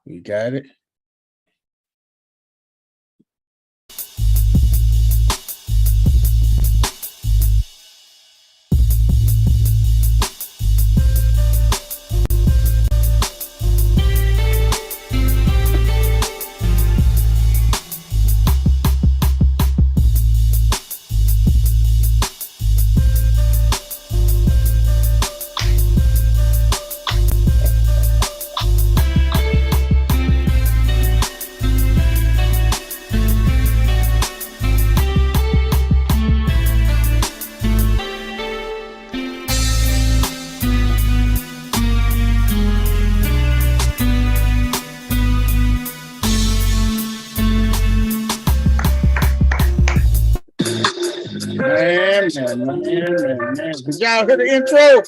We got it. Man. Did y'all hear the intro?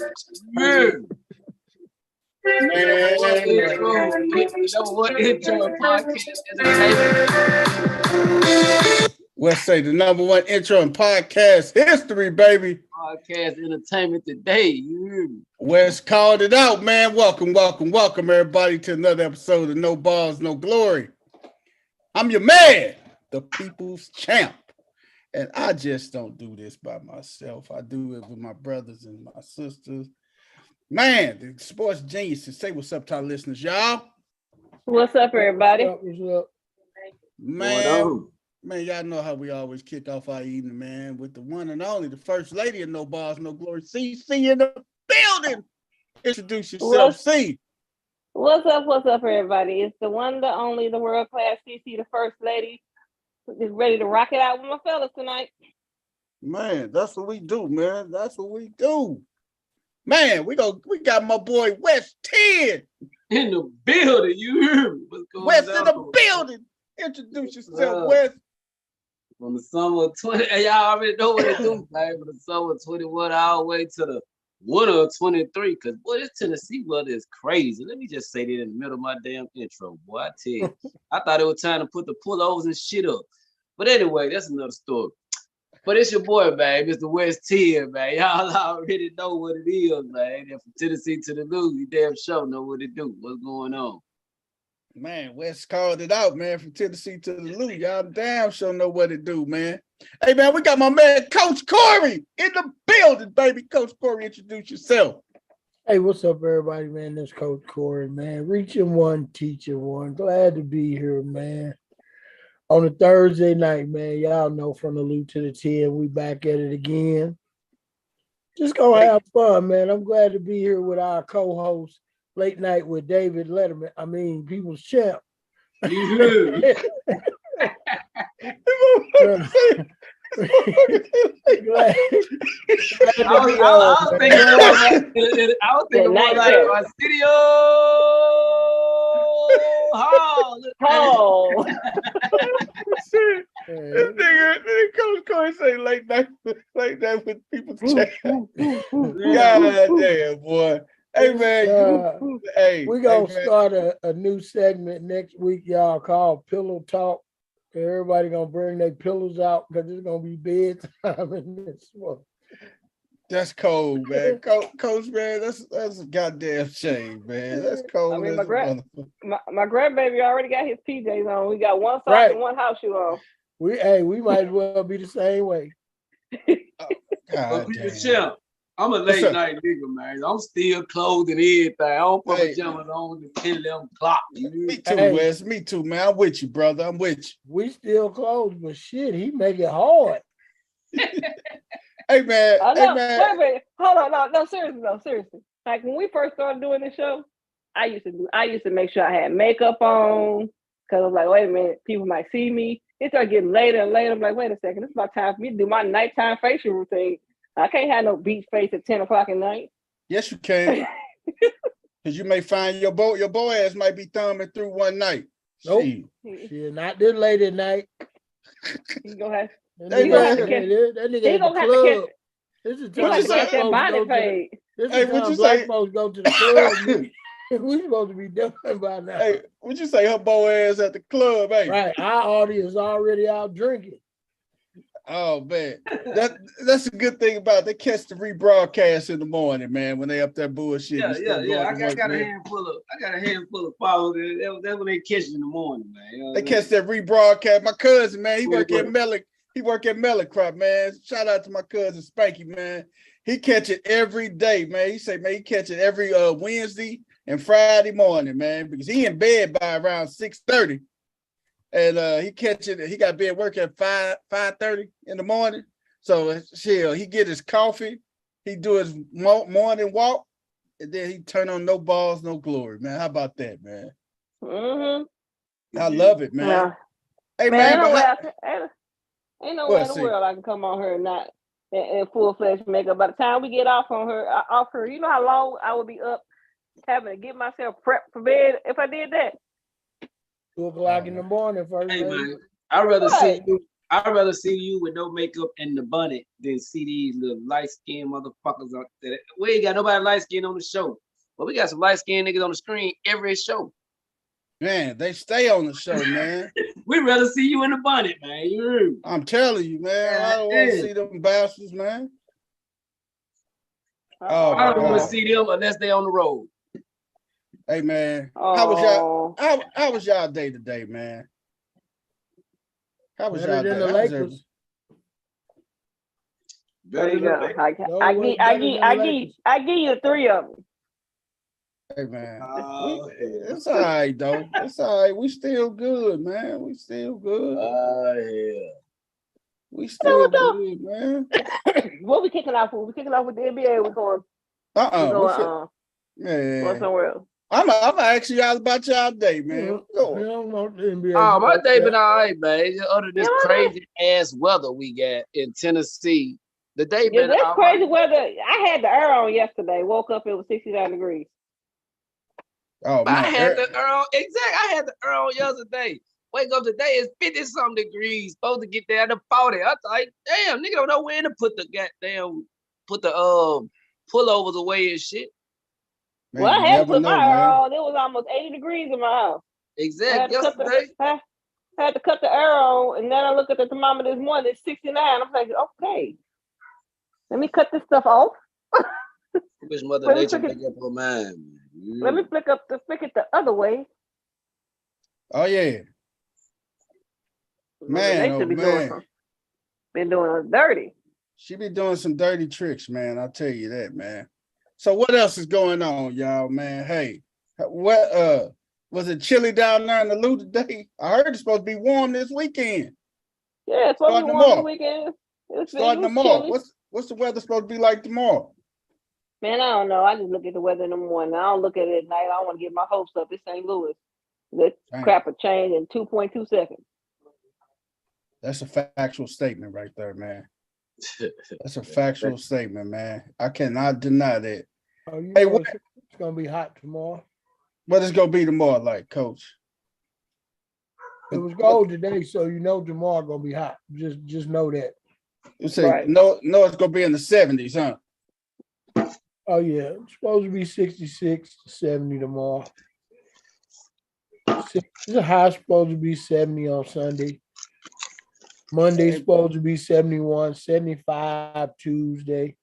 Let's say the number one intro in podcast history, baby. Podcast entertainment today. Wes called it out, man. Welcome, everybody, to another episode of No Balls, No Glory. I'm your man, the people's champ. And I just don't do this by myself. I do it with my brothers and my sisters. Man, the sports geniuses. Say what's up to our listeners, y'all. What's up, everybody? What's up? Man, y'all know how we always kick off our evening, man, with the one and only, the first lady of No Balls, No Glory, CC in the building. Introduce yourself, C. What's up, everybody? It's the one, the only, the world-class CC, the first lady. Just ready to rock it out with my fellas tonight. Man, that's what we do, man. That's what we do. Man, we got my boy West 10 in the building. You hear me? What's going West on? In the building. Introduce yourself, West. From the summer of 20, y'all already know what it do, man. From the summer of 21 all the way to the winter of 23. Cause boy, this Tennessee weather is crazy. Let me just say that in the middle of my damn intro, boy. I tell you, I thought it was time to put the pullovers and shit up. But anyway, that's another story. But it's your boy, man, Mr. West 10, man. Y'all already know what it is, man. And from Tennessee to the Lou, you damn sure know what it do. What's going on? Man, West called it out, man, from Tennessee to the Lou. Y'all damn sure know what it do, man. Hey, man, we got my man, Coach Corey, in the building, baby. Coach Corey, introduce yourself. Hey, what's up, everybody, man? This Coach Corey, man. Reaching one, teaching one. Glad to be here, man. On a Thursday night, man, y'all know from the Lou to the 10, we back at it again. Just gonna have fun, man. I'm glad to be here with our co-host, Late Night with David Letterman. I mean, People's Champ. You heard. I was thinking more like a studio hall. This nigga Coach Corey say late night with People's Champ. God damn, boy. Hey, man. We're going to start a new segment next week, y'all, called Pillow Talk. Everybody going to bring their pillows out because it's going to be bedtime in this one. That's cold, man. Coach, man, that's a goddamn shame, man. That's cold. I mean, my grandbaby already got his PJs on. We got one sock and one house shoe on. We might as well be the same way. I'm a late night nigga, man. I'm still clothed and everything. I don't put pajamas on until 10, 11 o'clock. Me too, Wes. Me too, man. I'm with you, brother. I'm with you. We still clothed, but shit, he make it hard. Hey, man. Wait a minute. Hold on. No, seriously. Like when we first started doing this show, I used to make sure I had makeup on because I was like, wait a minute, people might see me. It started getting later and later. I'm like, wait a second, this is my time for me to do my nighttime facial routine. I can't have no beach face at 10 o'clock at night. Yes, you can. Because you may find your boy ass might be thumbing through one night. Nope. Shit, not this late at night. He's gonna have that nigga at the club. This is time black folks go to black folks go to the club. We supposed to be done by now. Hey, would you say her boy ass at the club, hey? Right. Our audience already out drinking. Oh man, that's a good thing about it. They catch the rebroadcast in the morning, man, when they up there bullshit. Yeah. I Work, got a man. handful of followers. That's when they catch it in the morning, man. You know They what I mean? catch that rebroadcast. My cousin, man, he work Yeah. at Melick. He work at Mellicrop, man. Shout out to my cousin Spanky, man. He catch it every day, man. He say, man, he catch it every Wednesday and Friday morning, man, because he in bed by around 6:30. And he catch it. He got to be at work at 5:30 in the morning. So shit, he get his coffee, he do his morning walk, and then he turn on No Balls, No Glory, man. How about that, man? Mm-hmm. I love it, man. Yeah. Hey, Man, man, ain't no way in the world I can come on her and not in full-fledged makeup. By the time we get off her, you know how long I would be up having to get myself prepped for bed if I did that. 2:00 in the morning, first. Hey lady. man, I'd rather see you with no makeup and the bonnet than see these little light skinned motherfuckers out there. We ain't got nobody light skinned on the show, but we got some light skinned niggas on the screen every show. man, they stay on the show, man. We'd rather see you in the bonnet, man. You. I'm telling you, man. I don't want to see them bastards, man. Oh, I don't want to God. see them unless they on the road. Hey, man, how was y'all day today, man? How was y'all Better than day? the Lakers. There you go. I give you 3 of them. Hey, man, it's all right, though. It's all right. We still good, man. We still good. Yeah. We still good, man. What we kicking off with? We kicking off with the NBA. We're going man. somewhere else. I'm gonna ask y'all about y'all day, man. My day been all right, man. Other than this crazy ass weather we got in Tennessee, the day been that's all crazy right. weather. I had the air on yesterday. Woke up, it was 69 degrees. Oh man, I had the air on yesterday. Wake up today, it's 50-something degrees. Supposed to get down to 40. I thought, damn, nigga don't know when to put the pullovers away and shit. Man, well, I had to put my air man. on. It was almost 80 degrees in my house. Exactly. I had to cut the air on, and then I look at the thermometer this morning, it's 69. I'm like, okay, let me cut this stuff off. Wish Mother Nature make up her mind. Let me flick it the other way. Oh yeah. Man, Been doing us dirty. She be doing some dirty tricks, man. I'll tell you that, man. So what else is going on, y'all, man? Hey, what was it chilly down there in the Lou today? I heard it's supposed to be warm this weekend. Yeah, it's supposed to be warm this weekend. Starting tomorrow. What's the weather supposed to be like tomorrow? Man, I don't know. I just look at the weather in the morning. I don't look at it at night. I don't want to get my hopes up. It's St. Louis. That crap will change in 2.2 seconds. That's a factual statement right there, man. That's a factual statement, man. I cannot deny that. Oh, hey, it's gonna be hot tomorrow. What is gonna be tomorrow, like, Coach? It was cold today, so you know tomorrow gonna be hot. Just know that. You say no, it's gonna be in the 70s, huh? Oh yeah, it's supposed to be 66 to 70 tomorrow. The high supposed to be 70 on Sunday. Monday's supposed to be 71, 75 Tuesday.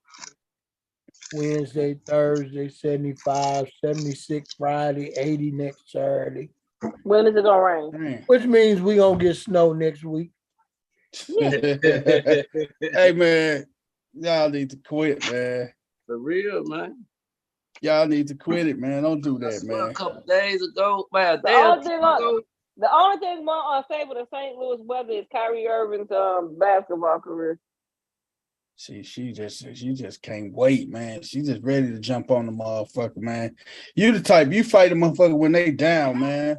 Wednesday, Thursday, 75, 76 Friday, 80 next Saturday. When is it gonna rain? Which means we gonna get snow next week. Hey man, y'all need to quit, man. For real, man. Y'all need to quit it, man. Don't do that, man. A couple days ago, man. The only thing more unstable than St. Louis weather is Kyrie Irving's basketball career. See, she just can't wait, man. She's just ready to jump on the motherfucker, man. You the type, you fight a motherfucker when they down, man.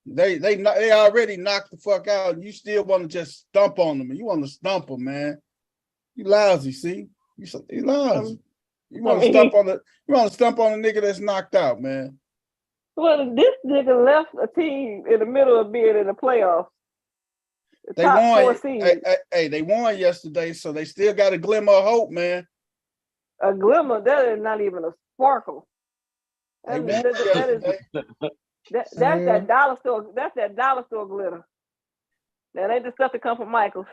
They already knocked the fuck out, and you still want to just stomp on them. You want to stomp them, man. You lousy, see? You lousy. You want to stomp on the nigga that's knocked out, man. Well, this nigga left a team in the middle of being in the playoffs. They won. Hey, they won yesterday, so they still got a glimmer of hope, man. A glimmer? That is not even a sparkle. That's that dollar store. That's that dollar store glitter. That ain't the stuff that come from Michael's.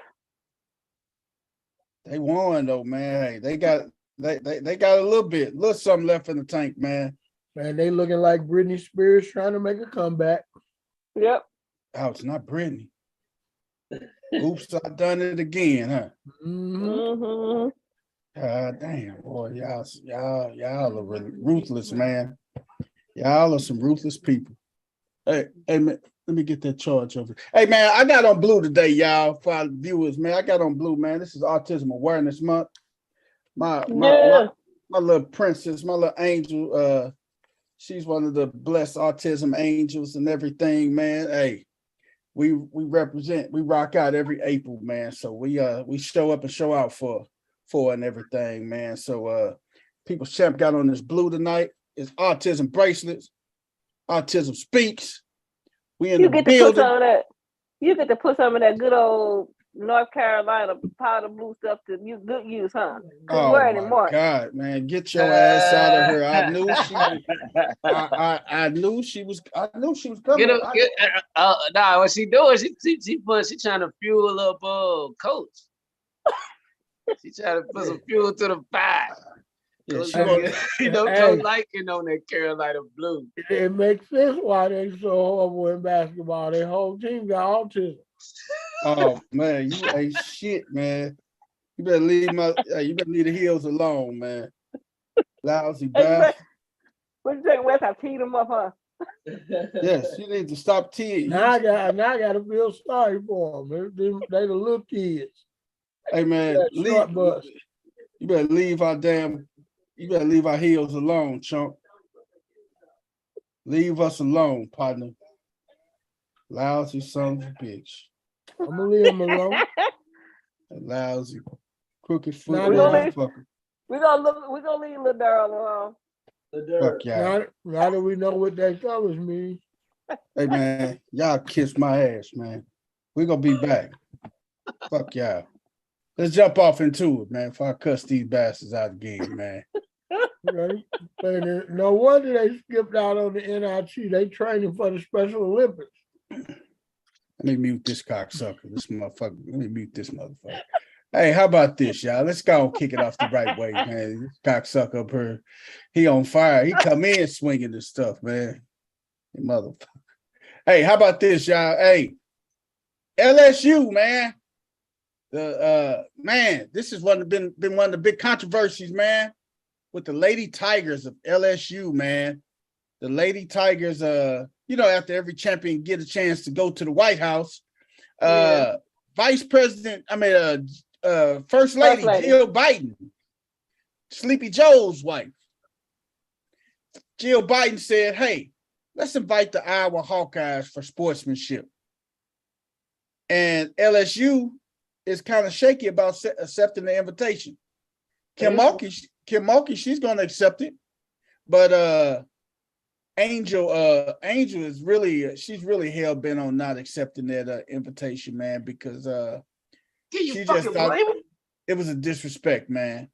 They won though, man. Hey, they got a little something left in the tank, man. Man, they looking like Britney Spears trying to make a comeback. Yep. Oh, it's not Brittany. Oops, I done it again, huh? Mm-hmm. God damn, boy, y'all are ruthless, man. Y'all are some ruthless people. Hey, man, let me get that charge over. Hey, man, I got on blue today, y'all. For our viewers, man, I got on blue, man. This is Autism Awareness Month. My little princess, my little angel. She's one of the blessed autism angels and everything, man. Hey, we rock out every April, man. So we show up and show out for and everything, man. So People's Champ got on this blue tonight. It's autism bracelets. Autism speaks. We in the building. You get to put some of that good old North Carolina powder blue stuff to good use, huh? Oh my God, man, get your ass out of here! I knew she was coming. Nah, what she doing? She trying to fuel up Coach. She trying to put some fuel to the fire. Yeah, Coach liking on that Carolina blue. It makes sense why they so horrible in basketball. Their whole team got autism. Oh man, you ain't shit, man. You better leave the heels alone, man. Lousy bastard. What you think, Wes? I teed him up, huh? Yes, you need to stop teeing. Now I got to feel sorry for them. They the little kids. Hey man, you better leave our heels alone, chump. Leave us alone, partner. Lousy son of a bitch. I'm gonna leave him alone. Lousy, crooked foot motherfucker. We're gonna leave Lil Durl alone. Fuck y'all. Now that we know what that colors mean. Hey man, y'all kiss my ass, man. We're gonna be back. Fuck y'all. Let's jump off into it, man, before I cuss these bastards out again, man. No wonder they skipped out on the NIT. They training for the Special Olympics. Let me mute this cocksucker. Let me mute this motherfucker. Hey, how about this, y'all? Let's go and kick it off the right way, man. This cocksucker up here, he on fire. He come in swinging this stuff, man. Motherfucker. Hey, how about this, y'all? Hey, LSU, man. This has been one of the big controversies, man, with the Lady Tigers of LSU, man. The Lady Tigers, after every champion get a chance to go to the White House, First Lady Jill Biden, Sleepy Joe's wife, Jill Biden said, hey, let's invite the Iowa Hawkeyes for sportsmanship. And LSU is kind of shaky about accepting the invitation. Kim Mulkey, she's going to accept it, but Angel is she's really hell bent on not accepting that invitation, man, because she just thought it was a disrespect, man.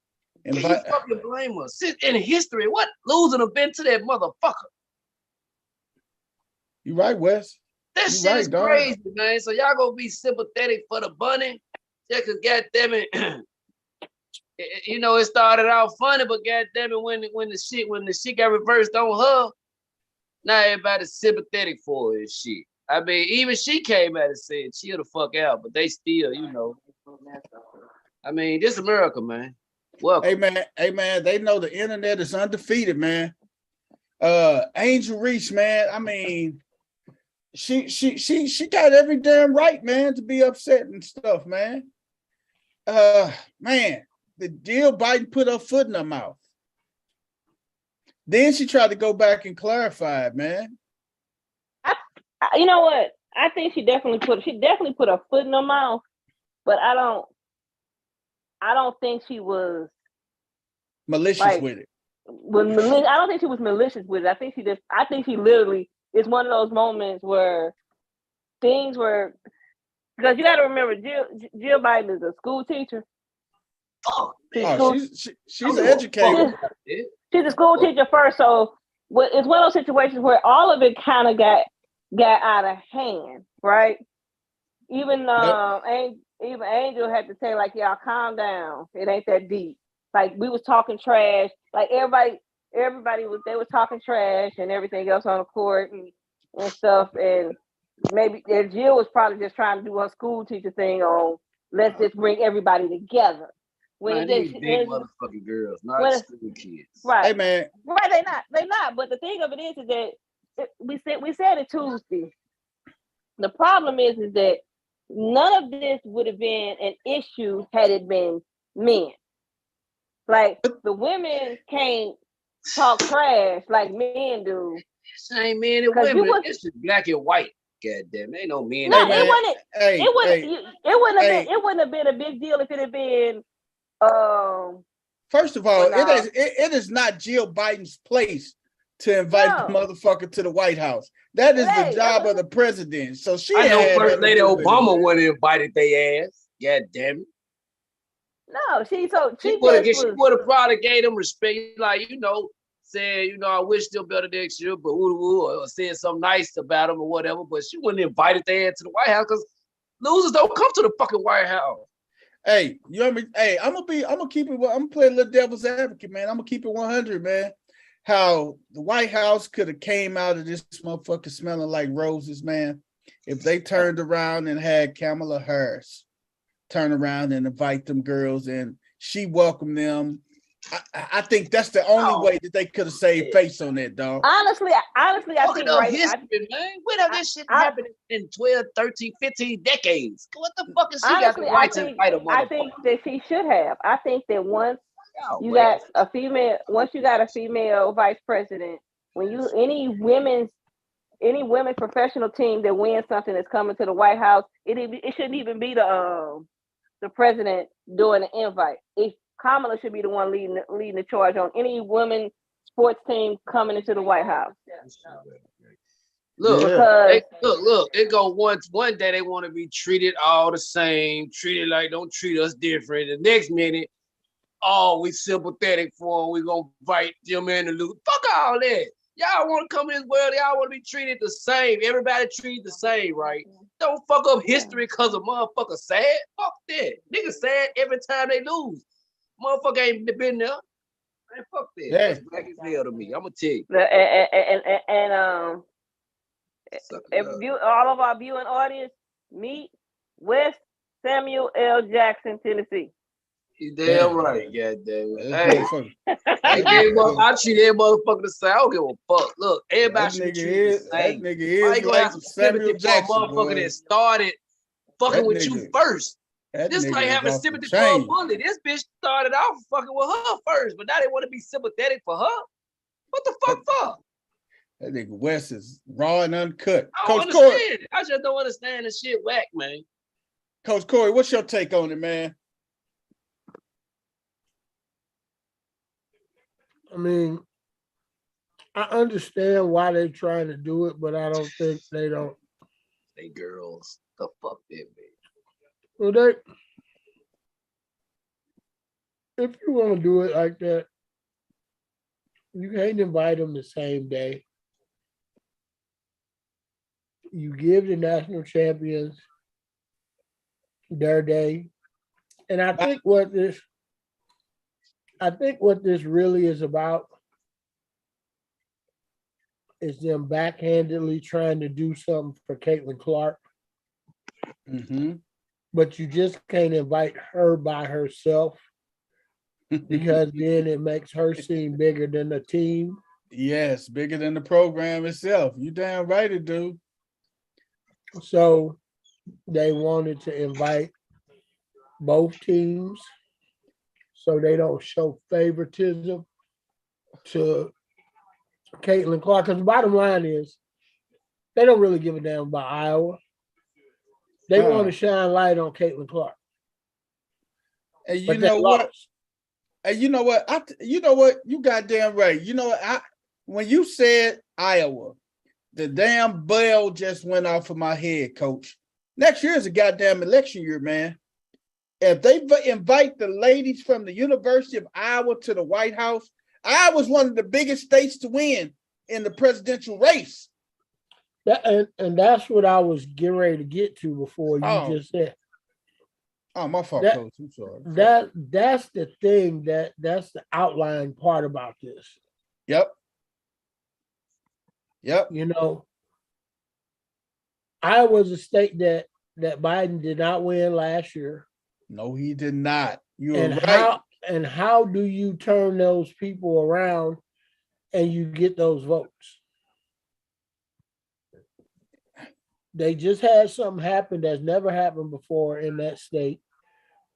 Can you fucking blame her? In history, what losing have been to that motherfucker? You right, Wes. That shit is crazy, man. So y'all gonna be sympathetic for the bunny? Yeah, cause goddamn it, it started out funny, but goddamn it, when the shit got reversed on her, now everybody's sympathetic for her and shit. I mean, even she came out and said, chill the fuck out, but they still, I mean, this America, man. Welcome. Hey man, they know the internet is undefeated, man. Angel Reese, man. I mean, she got every damn right, man, to be upset and stuff, man. Man, the Jill Biden put her foot in her mouth. Then she tried to go back and clarify it, man. You know what? I think she definitely put her foot in her mouth, but I don't think she was malicious with it. I don't think she was malicious with it. I think she literally, it's one of those moments where things were, because you got to remember, Jill Biden is a school teacher. She's an educator. She's a school teacher first, so it's one of those situations where all of it kind of got out of hand, right? Even even Angel had to say, like, y'all calm down. It ain't that deep. Like, we was talking trash. Like, everybody they was talking trash and everything else on the court and stuff. And maybe Jill was probably just trying to do her school teacher thing on let's just bring everybody together. Man, these big motherfucking girls, not school kids. Right. Hey, man. Right, they not. But the thing of it is that we said it Tuesday. The problem is that none of this would have been an issue had it been men. Like, the women can't talk trash like men do. This ain't men and women. It's just black and white. God damn, ain't no men. No, it wouldn't have been a big deal if it had been. First of all, it is not Jill Biden's place to invite the motherfucker to the White House. That is the job of the president. So I know First Lady Obama would have invited their ass. God damn it. No, she would have probably gave them respect, like, said, I wish them better next year, but or said something nice about them or whatever. But she wouldn't have invited their ass to the White House because losers don't come to the fucking White House. Hey, you know what I mean? Hey, I'm gonna keep it. I'm gonna play a little devil's advocate, man. I'm gonna keep it 100, man. How the White House could have came out of this motherfucker smelling like roses, man, if they turned around and had Kamala Harris turn around and invite them girls and she welcomed them. I think that's the only way that they could have saved face on that, dog. Honestly, I think history, man. When have this shit happened in 12, 13, 15 decades? What the fuck is she got the right to invite a motherfucker? I think that she should have. I think that once you got a female vice president, when any women's professional team that wins something that's coming to the White House, it shouldn't even be the president doing the invite. Kamala should be the one leading the charge on any women's sports team coming into the White House. Look, it go one day they want to be treated all the same, treated like don't treat us different. The next minute, we sympathetic for them. We gonna invite them in the loop. Fuck all that. Y'all want to come in this world, y'all want to be treated the same. Everybody treated the same, right? Don't fuck up history because a motherfucker sad. Fuck that. Niggas sad every time they lose. Motherfucker ain't been there. Man, fuck that. That's black as hell to me. I'm gonna tell you. If all of our viewing audience meet West Samuel L. Jackson, Tennessee. You damn right, goddamn it. Hey, I treat that motherfucker the same. I don't give a fuck. Look, everybody should treat the same. That nigga is. I ain't gonna have some sympathy for a motherfucker that started fucking with you first. This like having sympathy for a bully. This bitch started off fucking with her first, but now they want to be sympathetic for her. What the fuck for? That nigga West is raw and uncut. I don't understand. I just don't understand the shit whack, man. Coach Corey, what's your take on it, man? I mean, I understand why they're trying to do it, but I don't think they don't. They girls, the fuck that bitch. Well, if you want to do it like that, you can't invite them the same day. You give the national champions their day. And I think what this really is about is them backhandedly trying to do something for Caitlin Clark. Mm-hmm. But you just can't invite her by herself because then it makes her seem bigger than the team. Yes, bigger than the program itself. You damn right it do. So they wanted to invite both teams so they don't show favoritism to Caitlin Clark. Because the bottom line is they don't really give a damn about Iowa. They want to shine light on Caitlin Clark. And you know what? And you know what? You goddamn right. You know what? When you said Iowa, the damn bell just went off of my head, Coach. Next year is a goddamn election year, man. If they invite the ladies from the University of Iowa to the White House, Iowa's one of the biggest states to win in the presidential race. And that's what I was getting ready to get to before you just said. Oh, my fault, That- Coach. I'm sorry. That's the thing that's the outlying part about this. Yep. You know, Iowa's a state that Biden did not win last year. No, he did not. You were And right. how do you turn those people around and you get those votes? They just had something happen that's never happened before in that state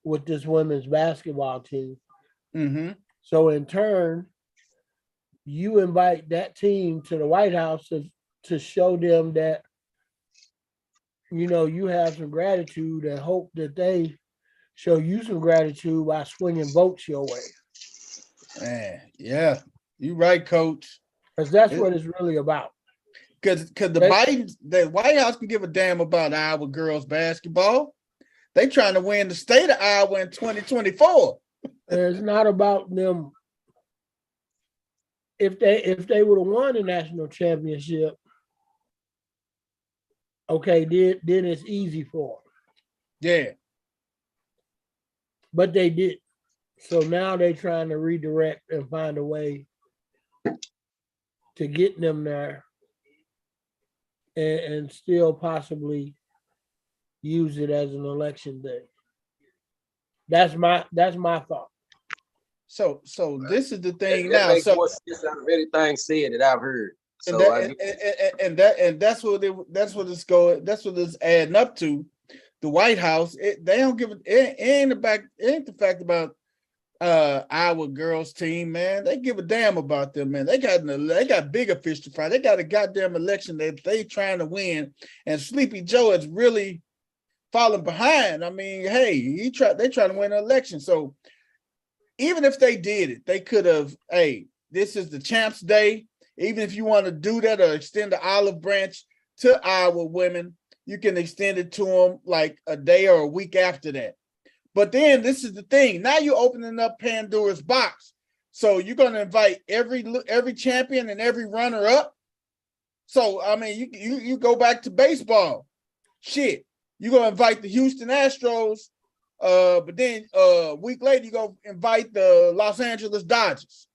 with this women's basketball team. Mm-hmm. So in turn, you invite that team to the White House to show them that, you know, you have some gratitude and hope that they show you some gratitude by swinging votes your way. Man, yeah, you right, Coach. Because that's what it's really about. Because the White House can give a damn about Iowa girls basketball. They trying to win the state of Iowa in 2024. It's not about them. If they would have won the national championship, okay, then it's easy for them. Yeah. But they did. So now they're trying to redirect and find a way to get them there and still possibly use it as an election day. That's my thought. So this is the thing that now. makes So more sense out of anything said that I've heard. So that's what it's adding up to. The White House, they don't give it ain't the fact about our girls team, man. They give a damn about them, man. They got bigger fish to fry. They got a goddamn election that they trying to win, and Sleepy Joe is really falling behind. I mean, hey, they trying to win an election. So even if they did it, they could have, hey, this is the champs day. Even if you want to do that or extend the olive branch to Iowa women, you can extend it to them like a day or a week after that. But then this is the thing. Now you're opening up Pandora's box. So you're going to invite every champion and every runner up. So, I mean, you go back to baseball. Shit. You're going to invite the Houston Astros. But then a week later, you're going to invite the Los Angeles Dodgers.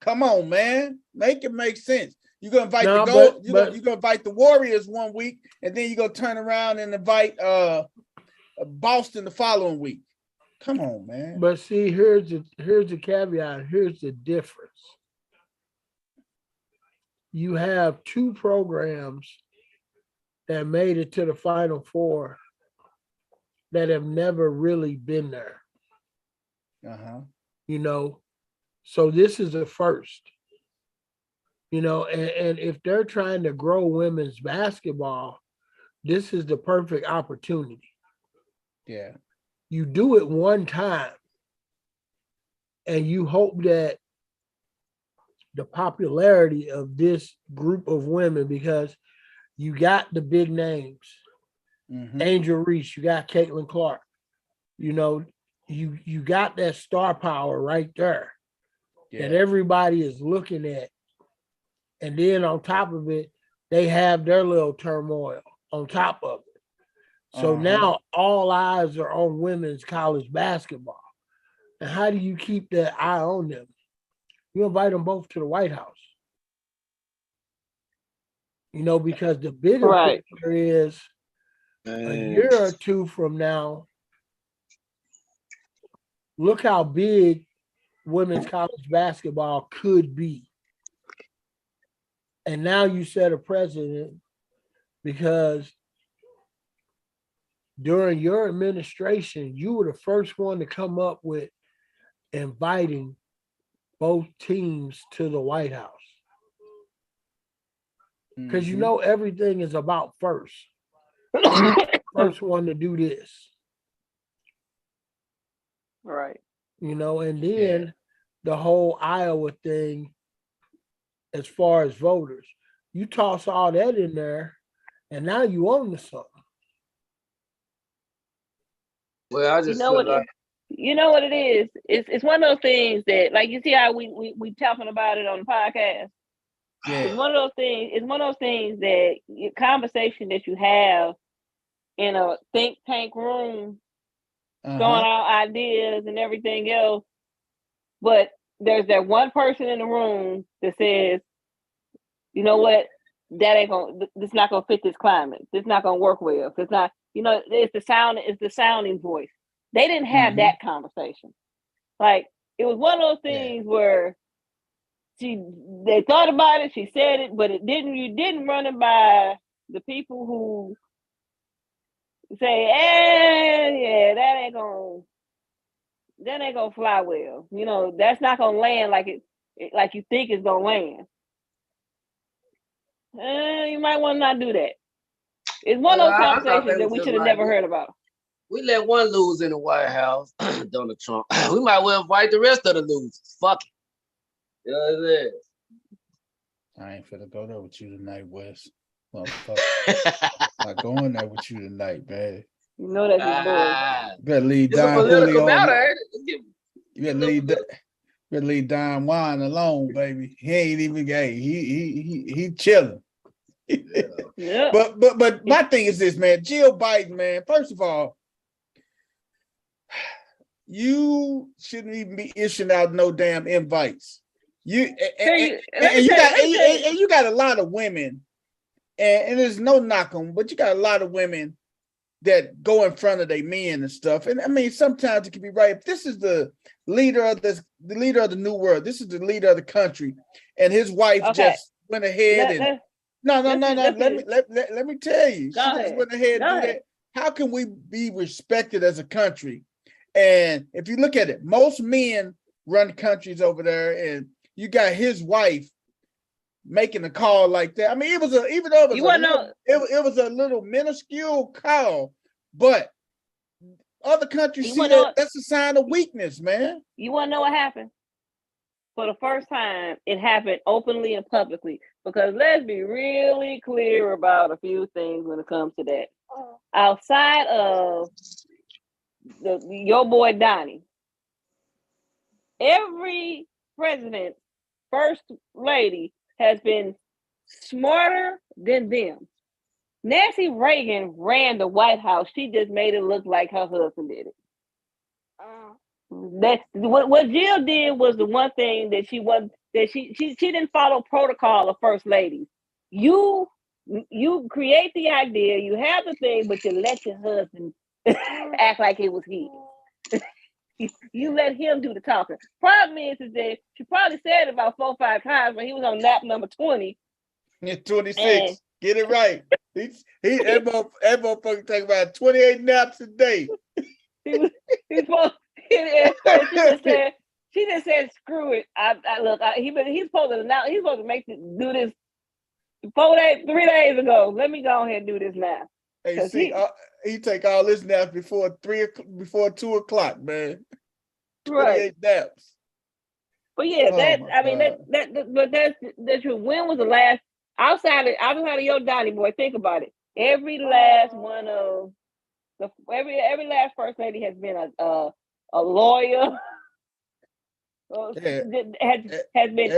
Come on, man. Make it make sense. You're gonna invite you're gonna invite the Warriors one week, and then you're gonna turn around and invite Boston the following week. Come on, man. But see, here's the caveat. Here's the difference. You have two programs that made it to the Final Four that have never really been there. You know, so this is a first. You know, and if they're trying to grow women's basketball, this is the perfect opportunity. Yeah. You do it one time and you hope that the popularity of this group of women, because you got the big names, Angel Reese, you got Caitlin Clark, you know, you got that star power right there that everybody is looking at. And then on top of it, they have their little turmoil on top of it. So now all eyes are on women's college basketball. And how do you keep that eye on them? You invite them both to the White House. You know, because the bigger picture is a year or two from now, look how big women's college basketball could be. And now you set a precedent because during your administration, you were the first one to come up with inviting both teams to the White House. Because you know everything is about first. First one to do this. Right. You know, and then the whole Iowa thing, as far as voters, you toss all that in there, and now you own the something. Well, I just feel like you know what it is. It's one of those things that, like, you see how we talking about it on the podcast. Yeah. It's one of those things. It's one of those things that conversation that you have in a think tank room, throwing Uh-huh. out ideas and everything else. But there's that one person in the room that says, you know what, that ain't gonna, this not gonna fit this climate. This not gonna work well. It's not, it's the sounding voice. They didn't have Mm-hmm. that conversation. Like, it was one of those Yeah. things where they thought about it, she said it, but you didn't run it by the people who say, yeah, that ain't gonna fly well. That's not gonna land like like you think it's gonna land. You might want to not do that. It's one of those I thought they conversations that was we just should have like, never heard about. we let one lose in the White House, Donald Trump. We might well fight the rest of the losers. Fuck it. You know what it is. I ain't finna go there with you tonight, Wes. Motherfucker. Not going there with you tonight, man. You know that's his boy. You better leave It's a Don political Julio. matter, ain't it? You better leave Don Juan alone, baby. He ain't even gay. He chilling. Yeah. But my thing is this, man. Jill Biden, man. First of all, you shouldn't even be issuing out no damn invites. You got a lot of women, and there's no knock on, but you got a lot of women that go in front of their men and stuff. And I mean, sometimes it can be right. If this is the leader of the leader of the new world, this is the leader of the country, and his wife just went ahead and no. Let me tell you, she just went ahead and do that. How can we be respected as a country? And if you look at it, most men run countries over there, and you got his wife making a call like that. I mean, it was a little minuscule call, but other countries see that's a sign of weakness, man. You want to know what happened? For the first time, it happened openly and publicly. Because let's be really clear about a few things when it comes to that. Outside of your boy Donnie, every president, first lady, has been smarter than them. Nancy Reagan ran the White House. She just made it look like her husband did it. That's what Jill did was the one thing that she didn't follow protocol of first ladies. You create the idea, you have the thing, but you let your husband act like it was he. You let him do the talking. Problem is that she probably said it about 4 or 5 times when he was on nap number 20. 26. Get it right. That motherfucker take about 28 naps a day. She just said, screw it. He's supposed to announce. He's supposed to do this 3 days ago. Let me go ahead and do this now. Hey, see, he take all his naps before 2 o'clock, man. 28 naps. But yeah, that's true. When was the last outside of your Donnie boy? Think about it. Every last one of every last first lady has been a lawyer. Has been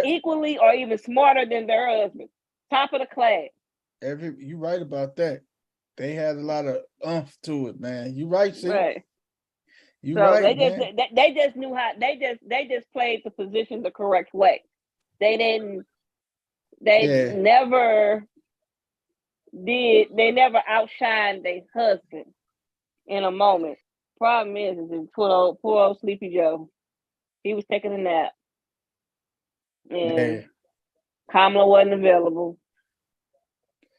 equally or even smarter than their husband. Top of the class. You right about that. They had a lot of umph to it, man. You right, see? Right. You right, they just knew how. They just played the position the correct way. They never outshined their husband in a moment. Problem is poor old Sleepy Joe. He was taking a nap, and Kamala wasn't available.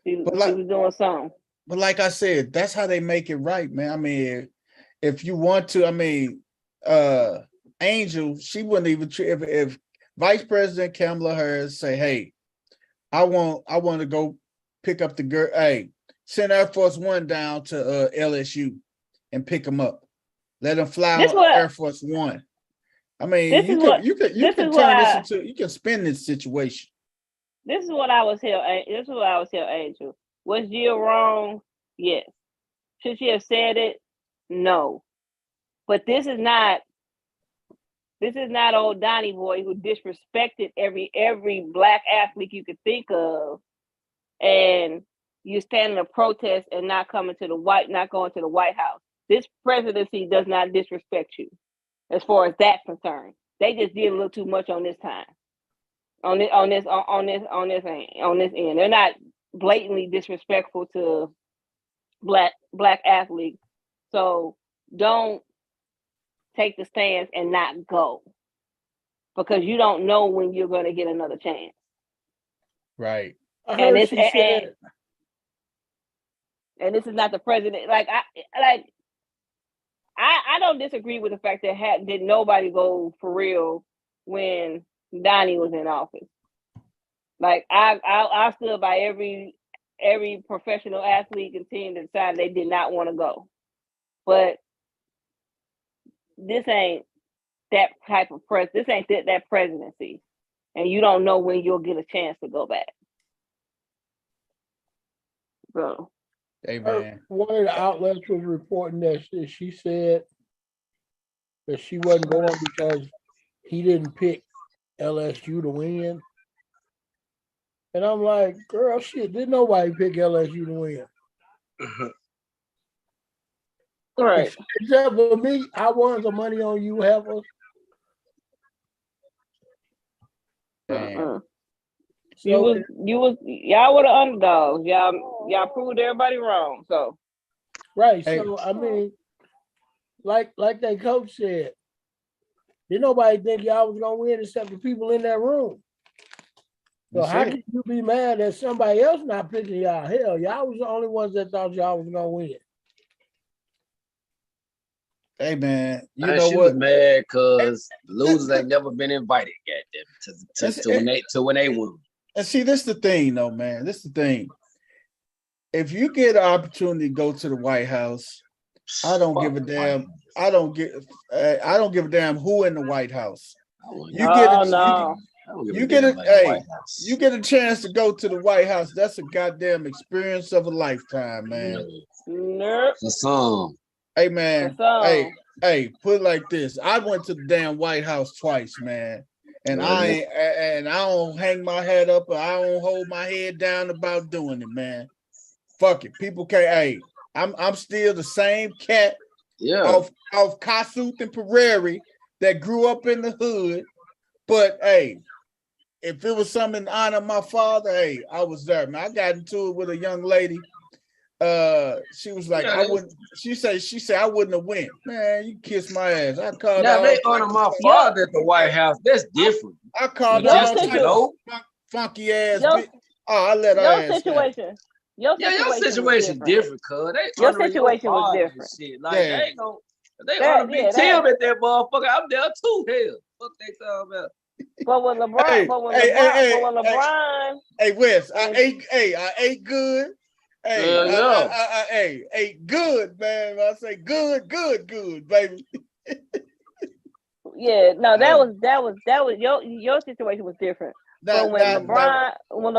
She was doing something. But like I said, that's how they make it right, man. I mean, if you want to, I mean, Angel, she wouldn't even if Vice President Kamala Harris say, "Hey, I want to go pick up the girl. Hey, send Air Force One down to LSU and pick them up. Let them fly on Air Force One." I mean, you can spin this situation. This is what I was here. Angel. Was Jill wrong? Yes. Should she have said it? No. But this is not old Donnie boy who disrespected every black athlete you could think of, and you're standing a protest and not going to the White House. This presidency does not disrespect you, as far as that's concerned. They just did a little too much on this time. On this end. They're not blatantly disrespectful to black athletes. So don't take the stance and not go, because you don't know when you're going to get another chance. Right. I heard And she said, and this is not the president. I don't disagree with the fact that did nobody go for real when Donnie was in office. Like I stood by every professional athlete and team that decided they did not want to go. But this ain't that type of this ain't that presidency. And you don't know when you'll get a chance to go back. Bro. Hey, man. One of the outlets was reporting that she said that she wasn't going because he didn't pick LSU to win. And I'm like, girl, shit, didn't nobody pick LSU to win. Right. Except for me, I won some money on you, Heifer. Damn. So y'all were the underdogs. Y'all proved everybody wrong. So right. Hey. So I mean, like that coach said, didn't nobody think y'all was gonna win except the people in that room. So how can you be mad that somebody else not picking y'all? Hell, y'all was the only ones that thought y'all was gonna win. Hey, man, you know she what? Was mad because losers ain't never been invited, goddamn, to when they won. And see, this is the thing, though, man. This is the thing. If you get an opportunity to go to the White House, I don't give a damn. I don't give a damn who in the White House. You get a chance to go to the White House. That's a goddamn experience of a lifetime, man. Nope. For some. Hey, man. Hey, put it like this. I went to the damn White House twice, man. And I don't hang my head up, or I don't hold my head down about doing it, man. Fuck it. People can't. Hey, I'm still the same cat of Kasuth and Prairie that grew up in the hood. But hey, if it was something in honor of my father, hey, I was there, man. I got into it with a young lady. She was like, I wouldn't. She said I wouldn't have went. Man, you kiss my ass. I called. Now they honor my father at the White House. That's different. I called her funky ass bitch. Oh, I let her ass. Your situation different, cuz your situation was different. Shit. Like they ain't no, they honor me Tim at that motherfucker. I'm there too. Hell, what they talking about? But when LeBron, hey Wes, I ate good. Hey, ate good, man. I say good, baby. Yeah, no, that was your situation was different. But when LeBron and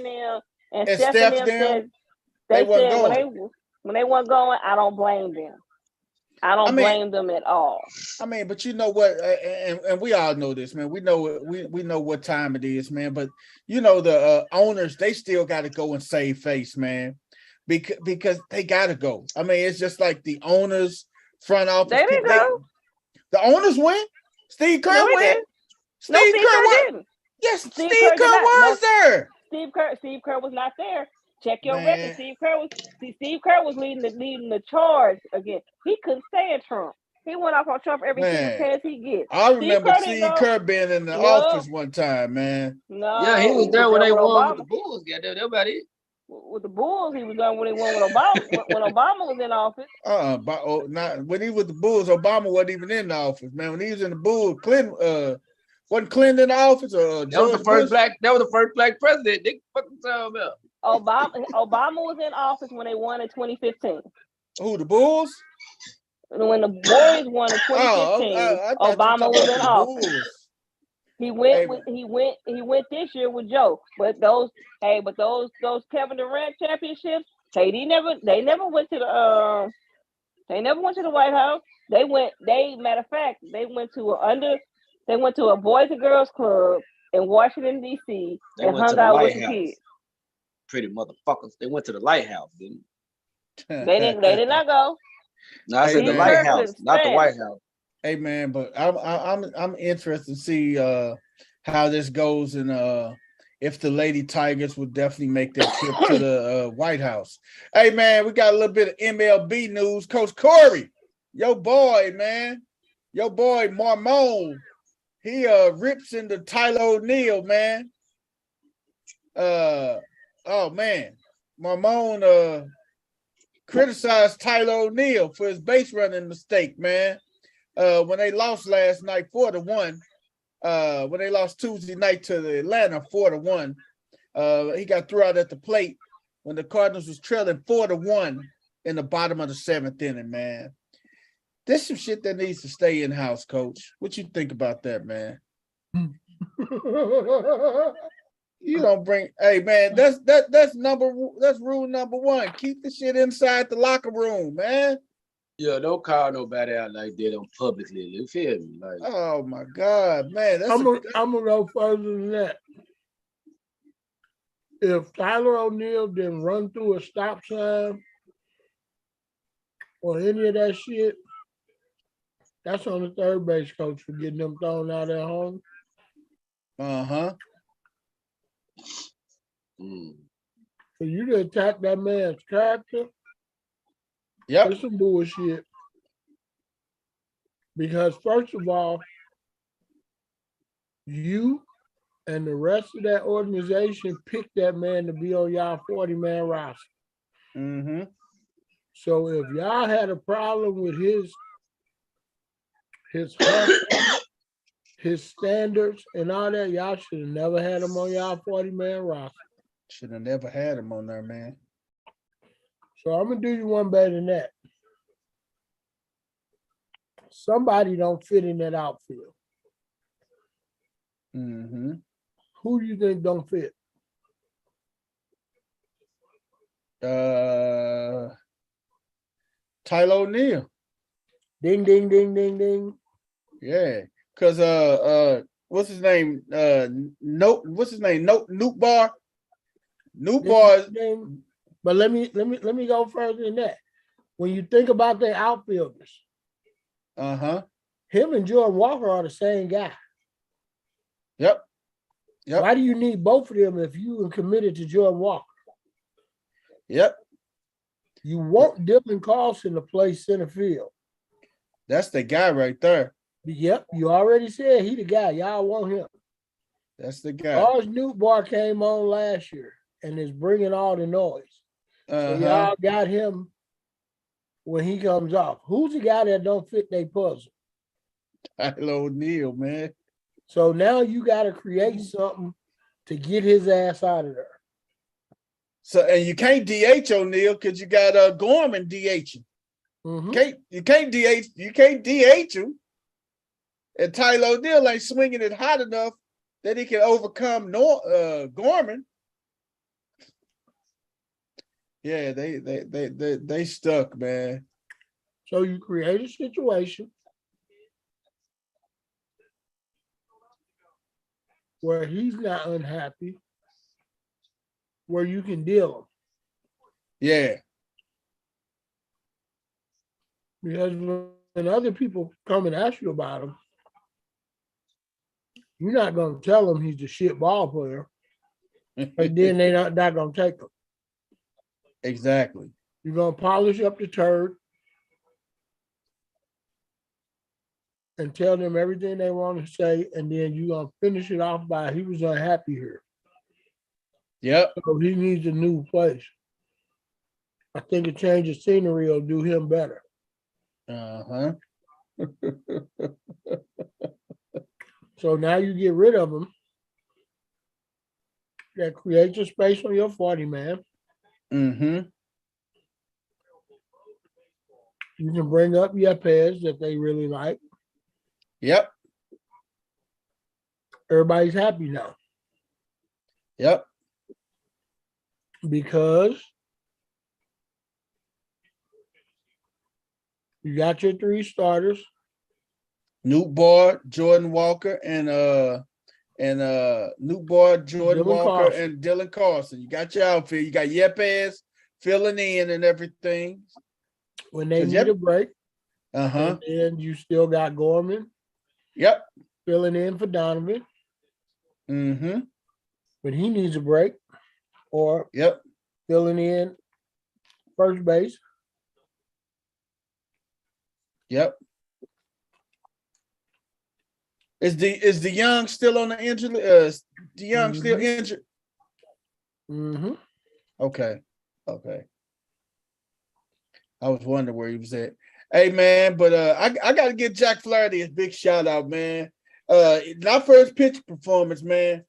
them and Steph and them said they said when they weren't going, I don't blame them. I don't blame them at all. I mean, but you know what, and we all know this, man. We know what time it is, man. But you know the owners, they still got to go and save face, man, because they got to go. I mean, it's just like the owners, front office. They didn't go. The owners went. Steve Kerr went. Steve Kerr didn't. Yes, Steve Kerr was there. Steve Kerr was not there. Check your record. Steve Kerr was leading the charge again. He couldn't stand Trump. He went off on Trump every single chance he gets. I remember Steve Kerr being in the office one time, man. No, yeah, he was there when they won with the Bulls. Yeah, that about it. With the Bulls, he was there when they won with Obama. When Obama was in office. Not when he was with the Bulls. Obama wasn't even in the office, man. When he was in the Bulls, Clinton wasn't Clinton in the office. That was the first black president. They fucking talking about. Obama was in office when they won in 2015. Who, the Bulls? When the Warriors won in 2015, Obama was in office. He went this year with Joe. But those Kevin Durant championships, they never went to the White House. They went to a Boys and Girls Club in Washington, D.C. and hung out with the kids. pretty motherfuckers. They went to the lighthouse, didn't They did not go. No, I Hey, said the man. lighthouse, not the Stand. White House. Hey man, but I'm interested to see how this goes and if the Lady Tigers would definitely make that trip to the White House. Hey man, we got a little bit of MLB news. Coach Corey, your boy, man, your boy Marmon, he rips into Tyler O'Neill, man. Oh man, Marmon criticized Tyler O'Neill for his base running mistake, man. When they lost last night 4-1, when they lost Tuesday night to the Atlanta 4-1, he got thrown out at the plate when the Cardinals was trailing 4-1 in the bottom of the 7th inning, man. This some shit that needs to stay in house, Coach. What you think about that, man? You don't bring. Hey, man, that's rule number 1. Keep the shit inside the locker room, man. Yeah, don't call nobody out like that on publicly. You feel me? Like, oh my God, man. I'm gonna go further than that. If Tyler O'Neill didn't run through a stop sign or any of that shit, that's on the third base coach for getting them thrown out at home. Uh-huh. For you to attack that man's character, yep, it's some bullshit. Because first of all, you and the rest of that organization picked that man to be on y'all 40-man roster. Mm-hmm. So if y'all had a problem with his hustle, his standards and all that, y'all should have never had him on y'all 40-man roster. Should have never had him on there, man. So I'm gonna do you one better than that. Somebody don't fit in that outfield. Mm-hmm. Who do you think don't fit? Tyler O'Neill. Ding, ding, ding, ding, ding. Yeah, because what's his name? What's his name? Nuke Bar. Nuke Bar. But let me go further than that. When you think about their outfielders, him and Jordan Walker are the same guy. Yep. Why do you need both of them if you are committed to Jordan Walker? Yep. You want Dylan Carlson to play center field. That's the guy right there. Yep, you already said he the guy. Y'all want him. That's the guy. Lars Nootbaar came on last year and is bringing all the noise. So y'all got him when he comes off. Who's the guy that don't fit their puzzle? Tyler O'Neill, man. So now you got to create something to get his ass out of there. So and you can't DH O'Neill because you got Gorman DH him. Mm-hmm. You can't DH him. And Tyler O'Neill ain't swinging it hot enough that he can overcome Gorman. Yeah, they stuck, man. So you create a situation where he's not unhappy, where you can deal him. Yeah. Because when other people come and ask you about him, you're not going to tell them he's a shit ball player, and then they're not going to take him. Exactly. You're going to polish up the turd and tell them everything they want to say, and then you're going to finish it off by he was unhappy here. Yep. So he needs a new place. I think a change of scenery will do him better. So now you get rid of him. That creates a space on your 40-man. Mm-hmm. You can bring up Yepes that they really like. Yep. Everybody's happy now. Yep. Because you got your 3 starters. Nuke Bar, Jordan Walker, and and new boy Jordan Dylan Walker Carson. and Dylan Carson. You got your outfit. You got Yepes filling in and everything. When they 'Cause need a break, Uh-huh. and you still got Gorman Yep. filling in for Donovan Mm-hmm. when he needs a break, or Yep. filling in first base. Yep. Is the young still on the injury? The young still injured? Mm-hmm. Okay. Okay. I was wondering where he was at. Hey man, but I gotta give Jack Flaherty a big shout out, man. Our first pitch performance, man.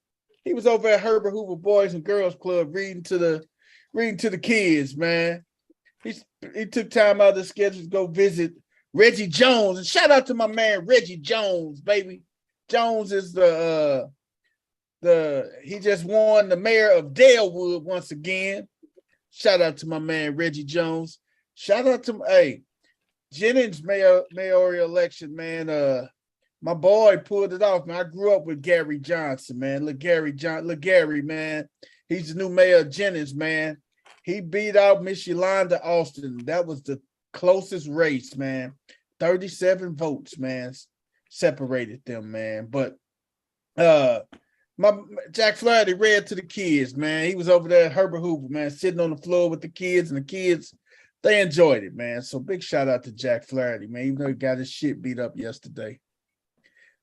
He was over at Herbert Hoover Boys and Girls Club reading to the kids, man. He took time out of the schedule to go visit Reggie Jones. And shout out to my man Reggie Jones, baby. Jones is he just won the mayor of Dalewood once again. Shout out to my man Reggie Jones. Shout out to Jennings mayoral election, man. My boy pulled it off, man. I grew up with Gary Johnson, man. Look, Gary, man. He's the new mayor of Jennings, man. He beat out Miss Yolanda Austin. That was the closest race, man. 37 votes, man, separated them, man. But my Jack Flaherty read to the kids, man. He was over there at Herbert Hoover, man, sitting on the floor with the kids, and the kids, they enjoyed it, man. So big shout out to Jack Flaherty, man, even though he got his shit beat up yesterday.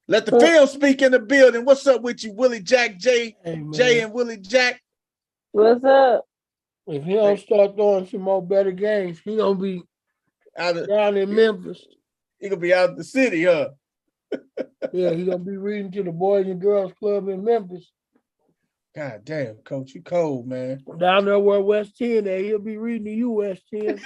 Let the film speak in the building. What's up with you, Willie Jack J? Hey, Jay and Willie Jack? What's up? If he don't start throwing some more better games, he gonna be down in Memphis. He gonna be out of the city, huh? Yeah, he gonna be reading to the Boys and Girls Club in Memphis. God damn, Coach, you cold, man. Down there where West 10 at, he'll be reading to you, West 10.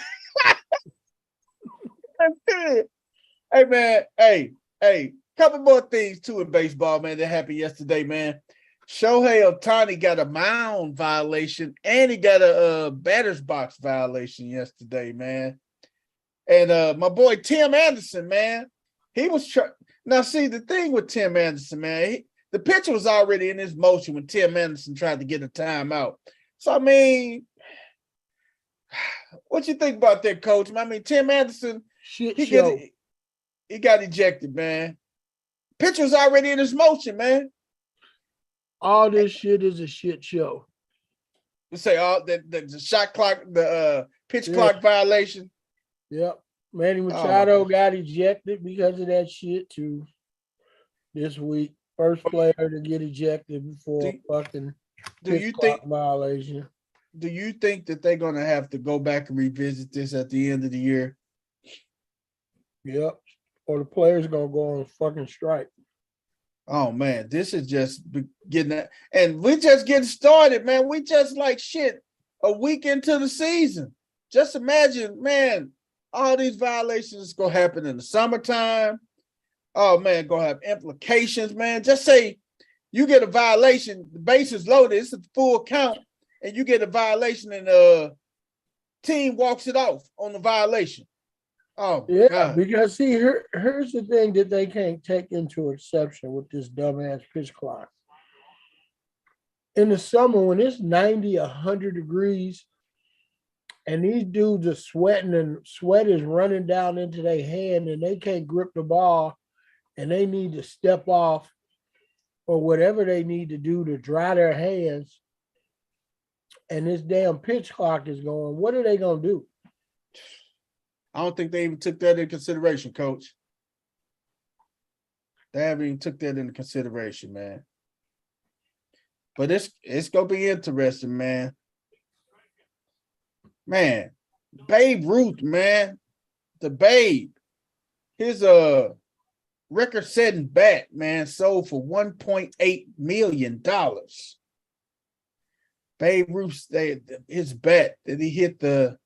Hey, man, hey. Couple more things too in baseball, man, that happened yesterday, man. Shohei Ohtani got a mound violation and he got a batter's box violation yesterday, man. And my boy Tim Anderson, man, he was now see the thing with Tim Anderson, man, the pitcher was already in his motion when Tim Anderson tried to get a timeout. So I mean, what you think about that, Coach? I mean, Tim Anderson, he got ejected, man. Pitcher was already in his motion, man. All this shit is a shit show. You say all the shot clock, the pitch clock violation. Yep. Manny Machado got ejected because of that shit too. This week, first player to get ejected before fucking pitch clock violation. Do you think that they're gonna have to go back and revisit this at the end of the year? Yep. Or the players gonna go on fucking strike. Oh man, this is just getting that, and we just getting started, man. We just like shit a week into the season. Just imagine, man, all these violations gonna happen in the summertime. Oh man, gonna have implications, man. Just say you get a violation, the base is loaded, it's a full count, and you get a violation, and team walks it off on the violation. Oh yeah, God. because see, here's the thing that they can't take into exception with this dumbass pitch clock. In the summer, when it's 90, 100 degrees, and these dudes are sweating and sweat is running down into their hand and they can't grip the ball and they need to step off or whatever they need to do to dry their hands, and this damn pitch clock is going, what are they going to do? I don't think they even took that into consideration, Coach. They haven't even took that into consideration, man. But it's gonna be interesting, man. Man, Babe Ruth, man, the Babe, his record-setting bat, man, sold for $1.8 million. Babe Ruth, his bat that he hit the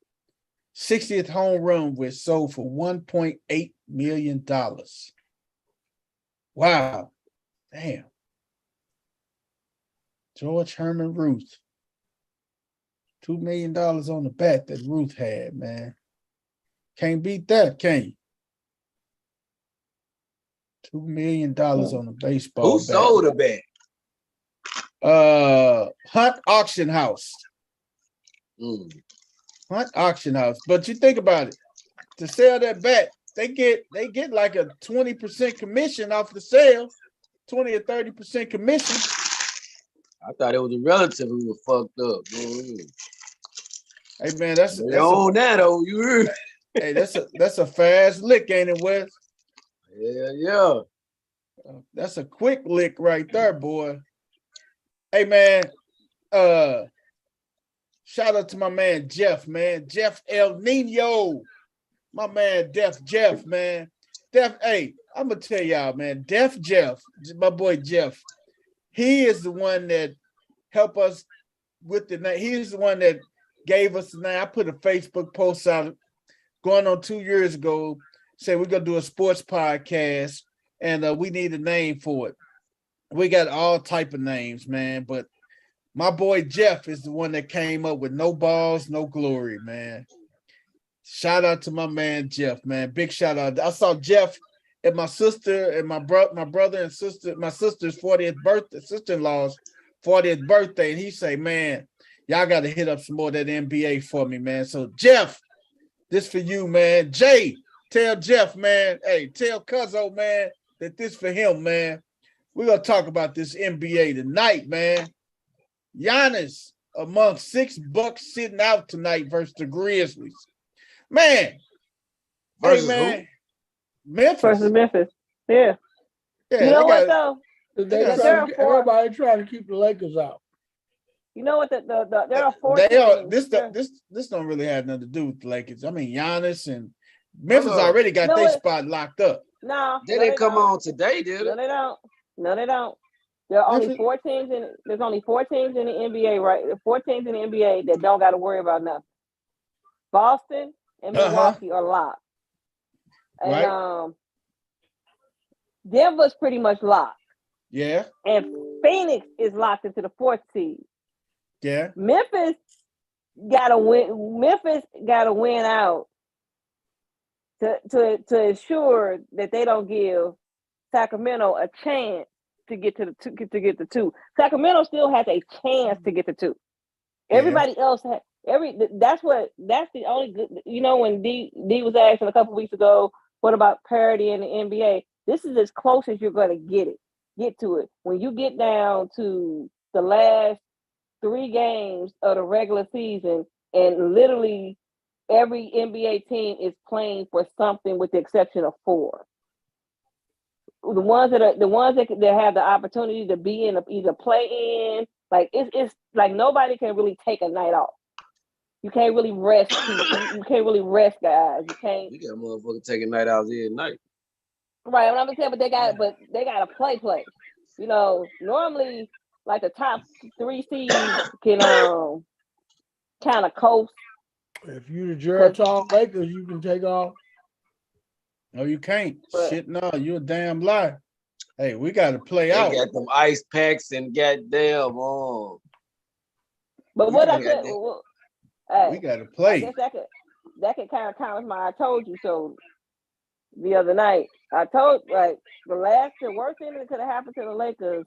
60th home run with sold for $1.8 million. Wow. Damn. George Herman Ruth. $2 million on the bat that Ruth had, man. Can't beat that, can you? $2 million on the baseball Who bat. sold a bat? Hunt Auction House. Hunt Auction House. But you think about it, to sell that bat, they get like a 20% commission off the sale, 20 or 30% commission. I thought it was a relative who was fucked up. Hey man, that's on that though. You heard? Hey, that's a fast lick, ain't it, Wes? Yeah. That's a quick lick right there, boy. Hey man, shout out to my man Jeff, man. Jeff El Nino. My man Jeff, man. Hey, I'm gonna tell y'all, man, Jeff, my boy Jeff, he is the one that helped us with the name. He's the one that gave us the name. I put a Facebook post out going on 2 years ago, said we're gonna do a sports podcast, and we need a name for it. We got all type of names, man, but my boy Jeff is the one that came up with No Balls, No Glory, man. Shout out to my man Jeff, man. Big shout out. I saw Jeff at my sister and my brother and sister, my sister's 40th birthday, sister-in-law's 40th birthday, and he say, man, y'all got to hit up some more of that NBA for me, man. So Jeff, this for you, man. Jay, tell Jeff, man. Hey, tell Cuzzo, man, that this for him, man. We're gonna talk about this NBA tonight, man. Giannis among $6 sitting out tonight versus the Grizzlies. Man, Versus hey, man. who? Memphis. Versus Memphis. Yeah. Yeah, You know what though? Everybody trying to keep the Lakers out. You know what? There are 4 teams. This don't really have nothing to do with the Lakers. I mean, Giannis and Memphis already got their spot locked up. No, they didn't come on today, did it? No, they don't. No, they don't. There are only 4 teams in. There's only 4 teams in the NBA, right? 4 teams in the NBA that don't got to worry about nothing. Boston and Milwaukee are locked, and right. Denver's pretty much locked. Yeah. And Phoenix is locked into the 4th seed. Yeah. Memphis got to win. Memphis got to win out to ensure that they don't give Sacramento a chance to get to the 2. Sacramento still has a chance to get to 2. Everybody else had that's the only good. You know, when D was asking a couple weeks ago, what about parity in the NBA? This is as close as you're going to get to it. When you get down to the last 3 games of the regular season, and literally every NBA team is playing for something with the exception of 4. The ones that have the opportunity to be in either play in, like it's like nobody can really take a night off. You can't really rest. You can't really rest, guys. You can't. You got motherfuckers taking night out every night. Right, what I'm saying, but they got to play. You know, normally like the top 3 seeds can kind of coast. If you the Geritol Lakers, you can take off. No, you can't. Shit, no, you're a damn lie. Hey, we got to play out. Got them ice packs and goddamn. But what I said, we got to play. I guess that could kind of count as I told you so. The other night, I told the worst thing that could have happened to the Lakers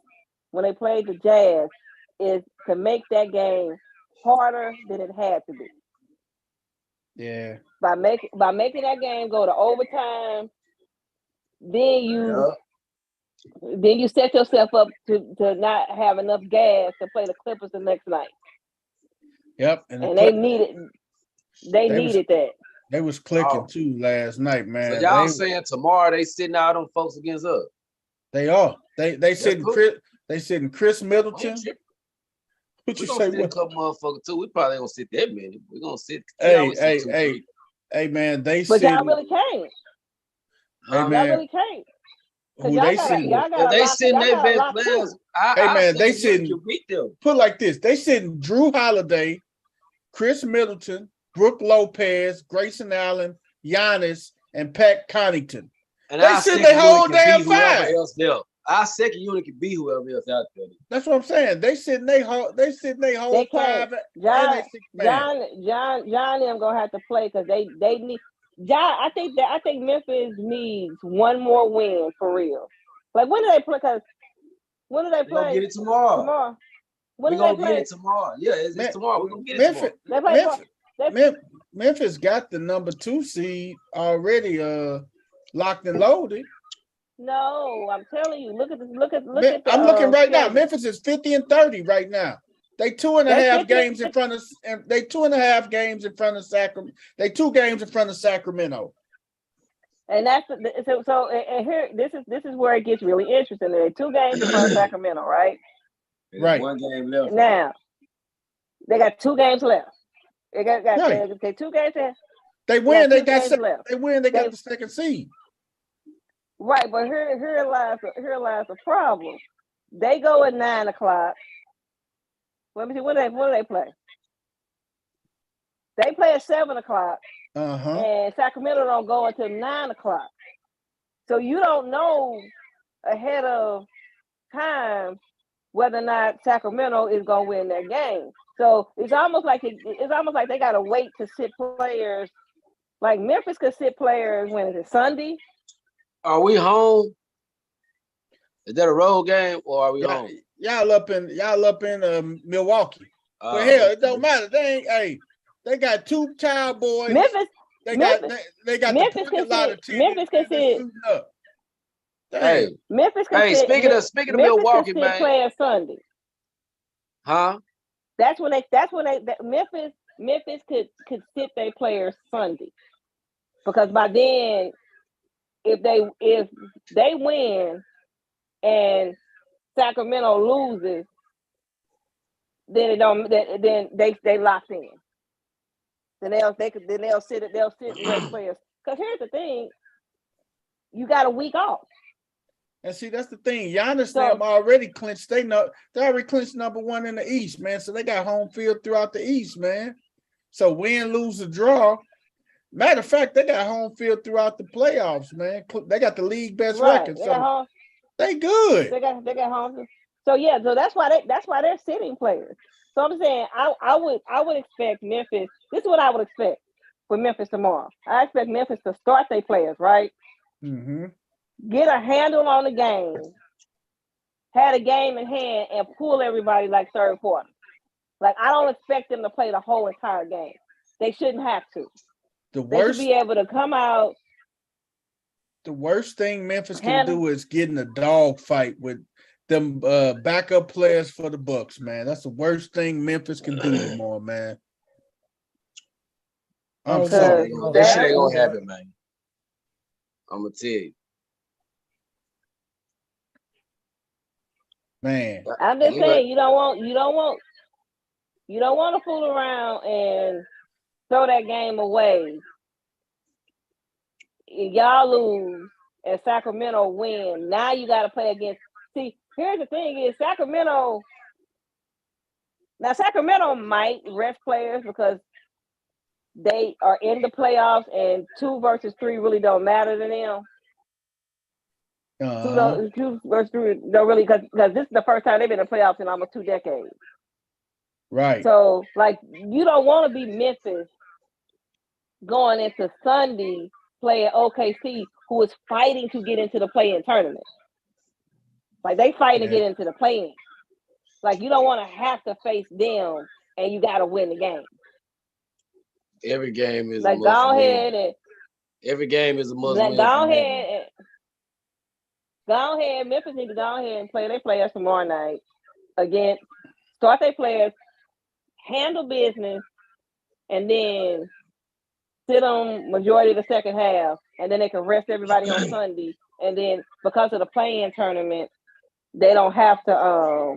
when they played the Jazz is to make that game harder than it had to be. Yeah. By making that game go to overtime, then you set yourself up to not have enough gas to play the Clippers the next night. Yep. And they needed that. They was clicking too last night, man. So y'all saying tomorrow they sitting out on folks against us? They are. They sitting Chris Middleton. What you say? A couple motherfuckers too. We probably gonna sit that many. We're gonna sit. Hey, man. But y'all really can't. Hey, man. Y'all really can't. They sitting their best players. Hey, man, they sitting. Beat them. Put it like this: they sitting Drew Holiday, Chris Middleton, Brooke Lopez, Grayson Allen, Giannis, and Pat Connaughton. And they sit their whole damn 5. Our second unit can be whoever else out there. That's what I'm saying. They sitting their whole 5. John them gonna have to play because they need. John, I think Memphis needs one more win for real. Like when do they play? Because when do they play? Get it tomorrow. When We're do they gonna get play? it tomorrow. Yeah, it's Me- tomorrow. We're gonna get it Memphis, tomorrow. They play. Memphis, They, Memphis got the number 2 seed already locked and loaded. no, I'm telling you. Look at this. Look at the. I'm looking right now. schedule. Memphis is 50-30 right now. They 2.5 They 50 games in front of, and they 2.5 games in front of Sacramento. They 2 games in front of Sacramento. And that's so. And here, this is where it gets really interesting. There are 2 games in front of Sacramento, right? There's Right. 1 game left. Now they got 2 games left. They got Right. they 2 games left. They win. They 2 got games left. They win. They got the 2nd seed. Right, but here lies the problem. They go at 9 o'clock. Let me see. When do they play? They play at 7 o'clock, and Sacramento don't go until 9 o'clock. So you don't know ahead of time whether or not Sacramento is gonna win that game. So it's almost like they gotta wait to sit players. Like Memphis could sit players when is it Sunday? Are we home? Is that a road game or are we home? Y'all up in Milwaukee. But hell, it don't matter. They got 2 child boys. They got Memphis the parking lot of Memphis can sit. Hey, Memphis can sit. Speaking of Milwaukee, man. Players Sunday. Huh? That's when Memphis could sit their players Sunday, because by then, if they win and Sacramento loses, then they locked in. Then they'll sit and rest players. Because here's the thing, you got a week off. And see, that's the thing. Giannis them already clinched. They already clinched number 1 in the East, man. So they got home field throughout the East, man. So win, lose, or draw. Matter of fact, they got home field throughout the playoffs, man. They got the league best record. So they good. They got home field. So yeah, so that's why they're sitting players. So I'm saying I would expect Memphis. This is what I would expect for Memphis tomorrow. I expect Memphis to start their players, right? Mm-hmm. Get a handle on the game, had a game in hand, and pull everybody like third quarter. Like, I don't expect them to play the whole entire game. They shouldn't have to. They should be able to come out. The worst thing Memphis can do is get in a dog fight with them backup players for the Bucks, man. That's the worst thing Memphis can do tomorrow, man. I'm sorry. That shit ain't gonna happen, man. I'm gonna tell you. Man, I'm just saying, you don't want to fool around and throw that game away. If y'all lose and Sacramento win, now you got to play against. See, here's the thing: is Sacramento. Now Sacramento might rest players because they are in the playoffs, and 2 versus 3 really don't matter to them. 2 versus 3 don't really, because this is the first time they've been in the playoffs in almost 2 decades. Right. So, like, you don't want to be Memphis going into Sunday playing OKC, who is fighting to get into the play-in tournament. Like, they fighting to get into the play-in. Like, you don't want to have to face them, and you got to win the game. Every game is like, go ahead and every game is a must-win. Go ahead. Memphis need to go ahead and play their players tomorrow night. Again, start their players, handle business, and then sit on majority of the second half, and then they can rest everybody on Sunday. And then because of the play-in tournament, they don't have to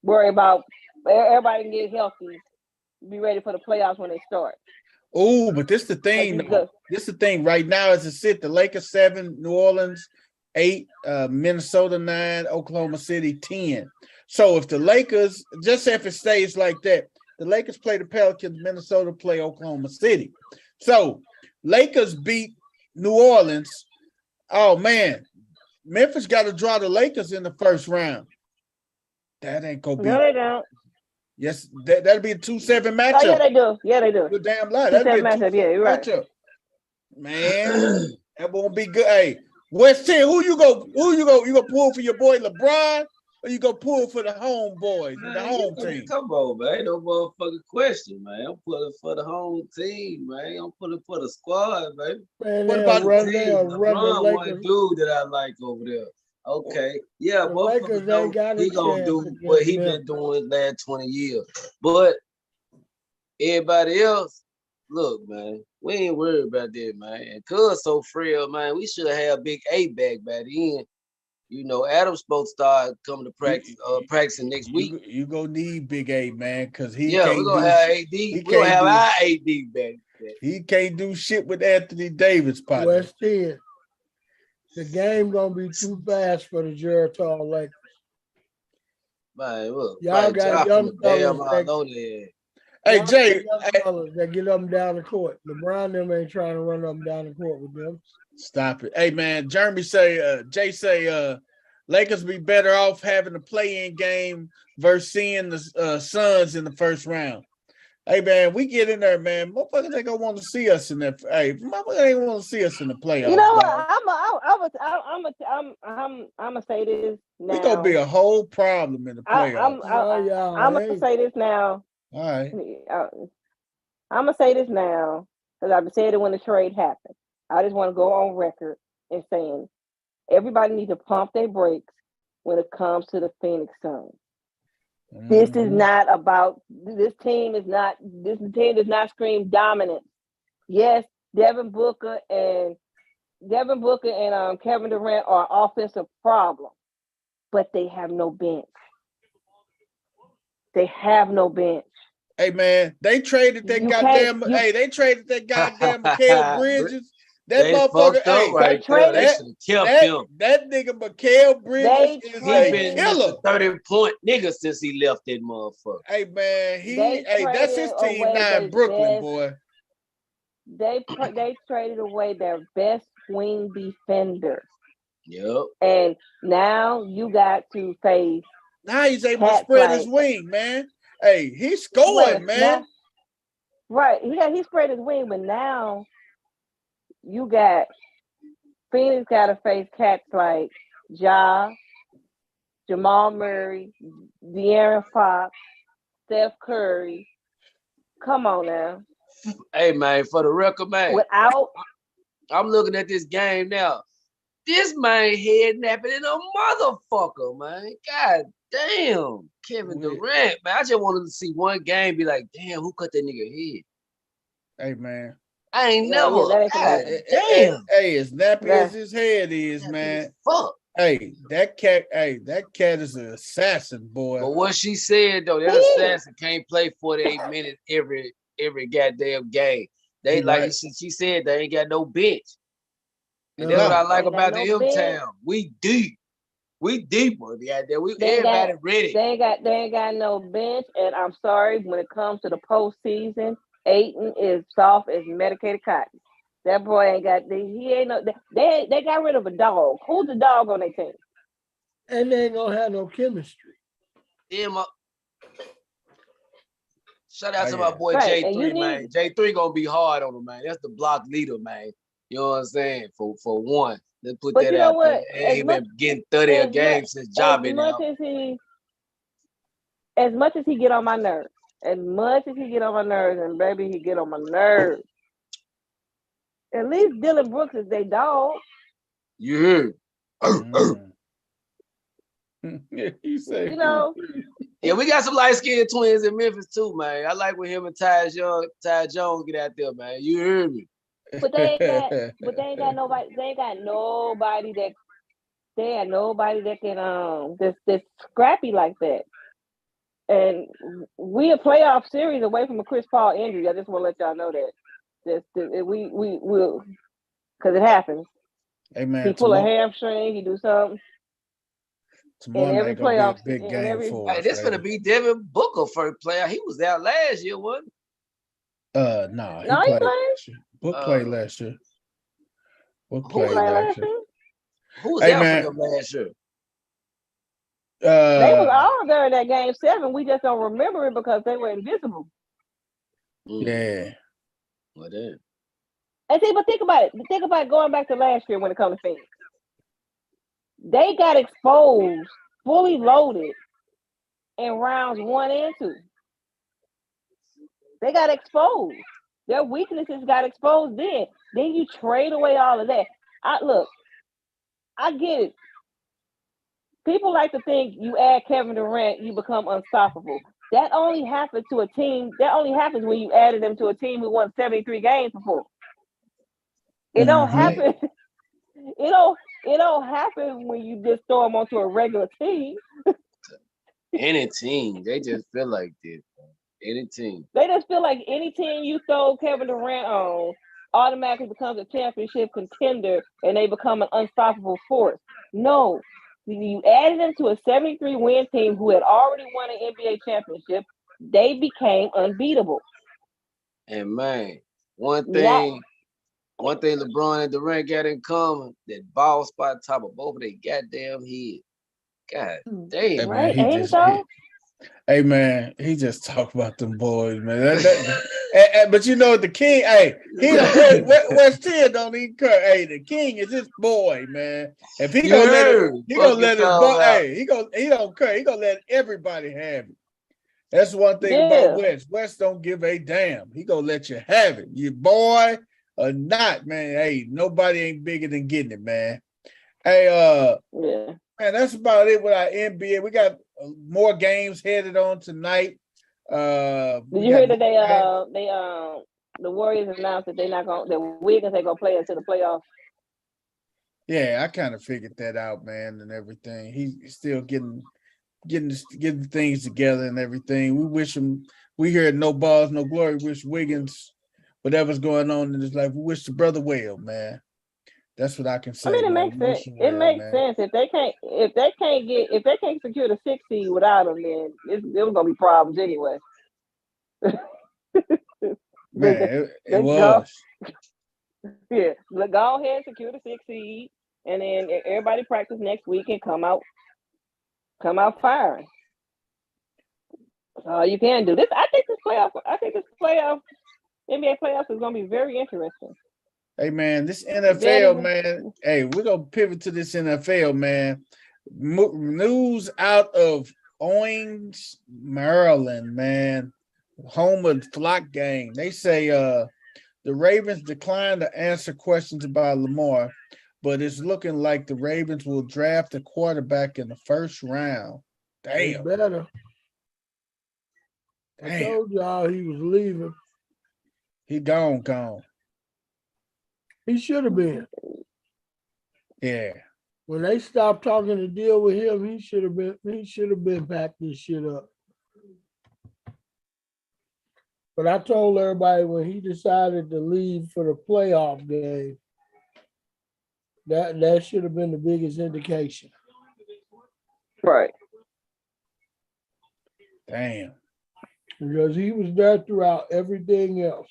worry about everybody can get healthy, be ready for the playoffs when they start. Oh, but this the thing. This the thing right now as it sit. The Lakers 7, New Orleans 8, Minnesota 9, Oklahoma City 10. So if the Lakers, just if it stays like that, the Lakers play the Pelicans, Minnesota play Oklahoma City. So Lakers beat New Orleans. Oh man, Memphis got to draw the Lakers in the first round. That ain't gonna be. No, they don't. Yes, that'll be a 2-7 matchup. Oh yeah, they do. Yeah, they do. Good damn lie. That'll be a 2-7 matchup. Yeah, you're right. Matchup. Man, that won't be good. Hey, West 10, who you go? You go pull for your boy LeBron? or you go pull for the homeboys and the home team? Come on, man. Ain't no motherfucking question, man. I'm pulling for the home team, man. I'm pulling for the squad, man. Man, What about run LeBron, the one Lakers? dude that I like over there. Okay, yeah, The Lakers motherfuckers know ain't got a he gonna chance do what he against been doing last 20 years. But everybody else, look, man, we ain't worried about that, man. And cuz so frail, man, we should have had Big A back by then. You know, Adam's supposed to start coming to practice, practicing next week. You gonna need Big A, man, because he Yeah, can't we're gonna do have shit. AD. We're gonna have our AD back. He can't do shit with Anthony Davis, partner. West 10. The game gonna be too fast for the Geritol Lakers. Man, look, Y'all got young fellas Hey, Jay, that get up and down the court. LeBron them ain't trying to run up and down the court with them. Stop it. Hey, man, Jeremy Jay say, Lakers be better off having a play-in game versus seeing the Suns in the first round. Hey, man, we get in there, man. Motherfuckers ain't gonna want to see us in that. Hey, motherfuckers ain't want to see us in the playoffs. You know what? Dog. I'm gonna say this now. We gonna be a whole problem in the playoffs. I'm gonna say this now. All right. I'm gonna say this now because I've said it when the trade happened. I just want to go on record and saying everybody needs to pump their brakes when it comes to the Phoenix Suns. Mm-hmm. This is not about this team does not scream dominance. Yes, Devin Booker and Kevin Durant are offensive problem, but they have no bench. They have no bench. Hey man, they traded that goddamn Mikal Bridges. That motherfucker, they kept him. That nigga Mikal Bridges is a killer. 30-point nigga since he left that motherfucker. Hey man, that's his team now in Brooklyn, boy. They traded away their best wing defender. Yep. And now you got to face. Now he's able to spread his wing, man. Hey, he's scoring, man. Right. He spread his wing, but now you got Phoenix got to face cats like Ja, Jamal Murray, De'Aaron Fox, Steph Curry. Come on now. Hey man, for the record, man. I'm looking at this game now. This man head napping in a motherfucker, man. God damn. Kevin Durant, man. I just wanted to see one game be like, damn, who cut that nigga head? Hey man. I ain't never. Damn. Hey, as nappy as his head is, man. Fuck. Hey, that cat is an assassin, boy. But what she said though, that assassin can't play 48 minutes every goddamn game. They she said they ain't got no bench. And that's what I like about the M-Town. We deep. We deeper. Everybody ready. They ain't got no bench. And I'm sorry, when it comes to the postseason, Ayton is soft as medicated cotton. That boy ain't got they got rid of a dog. Who's the dog on their team? And they ain't gonna have no chemistry. Yeah, shout out to my boy J3, man. J3 gonna be hard on him, man. That's the block leader, man. You know what I'm saying? For one. Let's put that out there. He ain't been getting 30 a game since Ja been out. As much as he get on my nerves, and baby, he get on my nerves. At least Dylan Brooks is their dog. You heard. You say, yeah, we got some light-skinned twins in Memphis too, man. I like when him and Ty Jones get out there, man. You heard me. But they ain't got nobody. They ain't got nobody that. They had nobody that can that's scrappy like that. And we a playoff series away from a Chris Paul injury. I just want to let y'all know that. We will, because it happens. Hey man, he pull a hamstring. He do something. Tomorrow in every playoff, big game for us. This gonna be Devin Booker first player. He was out last year, wasn't he? No, he played last year. Book played last year. Book played last year. Who was out for them last year? They was all there in that game 7. We just don't remember it because they were invisible. Yeah. Well then. And see, but think about it. Think about going back to last year when it comes to Phoenix. They got exposed fully loaded in rounds 1 and 2. They got exposed. Their weaknesses got exposed then. Then you trade away all of that. I get it. People like to think you add Kevin Durant, you become unstoppable. That only happens to a team. That only happens when you added them to a team who won 73 games before. It don't happen. It don't happen when you just throw them onto a regular team. Any team, they just feel like this. Any team. They just feel like any team you throw Kevin Durant on automatically becomes a championship contender and they become an unstoppable force. No. You added them to a 73-win team who had already won an NBA championship. They became unbeatable. And man, one thing LeBron and Durant got in common, that ball spot top of both of their goddamn head. God damn. Hey, right? Man, he just talked about them boys, man. But you know the king, West 10 don't even care. Hey, the king is his boy, man. If he gonna let his boy, he don't care. He gonna let everybody have it. That's one thing about West. West don't give a damn. He gonna let you have it. You boy or not, man. Hey, nobody ain't bigger than getting it, man. Hey, man, that's about it with our NBA. We got more games headed on tonight. Did you hear that the Warriors announced that that Wiggins ain't gonna play until the playoffs? Yeah, I kind of figured that out, man, and everything. He's still getting things together and everything. We wish him. We here at No Balls, No Glory. Wish Wiggins, whatever's going on in his life, we wish the brother well, man. That's what I can say. I mean, it makes sense. It makes sense if they can't secure the 6 seed without him, then it was gonna be problems anyway. Man, it was. Yeah, go ahead, secure the 6 seed, and then everybody practice next week and come out firing. That's all you can do. I think this playoff NBA playoffs is gonna be very interesting. Hey, man, this NFL, man. Hey, we're going to pivot to this NFL, man. News out of Owings, Maryland, man. Home of Flock Gang. They say the Ravens declined to answer questions about Lamar, but it's looking like the Ravens will draft a quarterback in the first round. Damn. They better. I told y'all he was leaving. He gone. He should have been. Yeah. When they stopped talking to deal with him, he should have been back this shit up. But I told everybody when he decided to leave for the playoff game, that should have been the biggest indication. Right. Damn. Because he was there throughout everything else.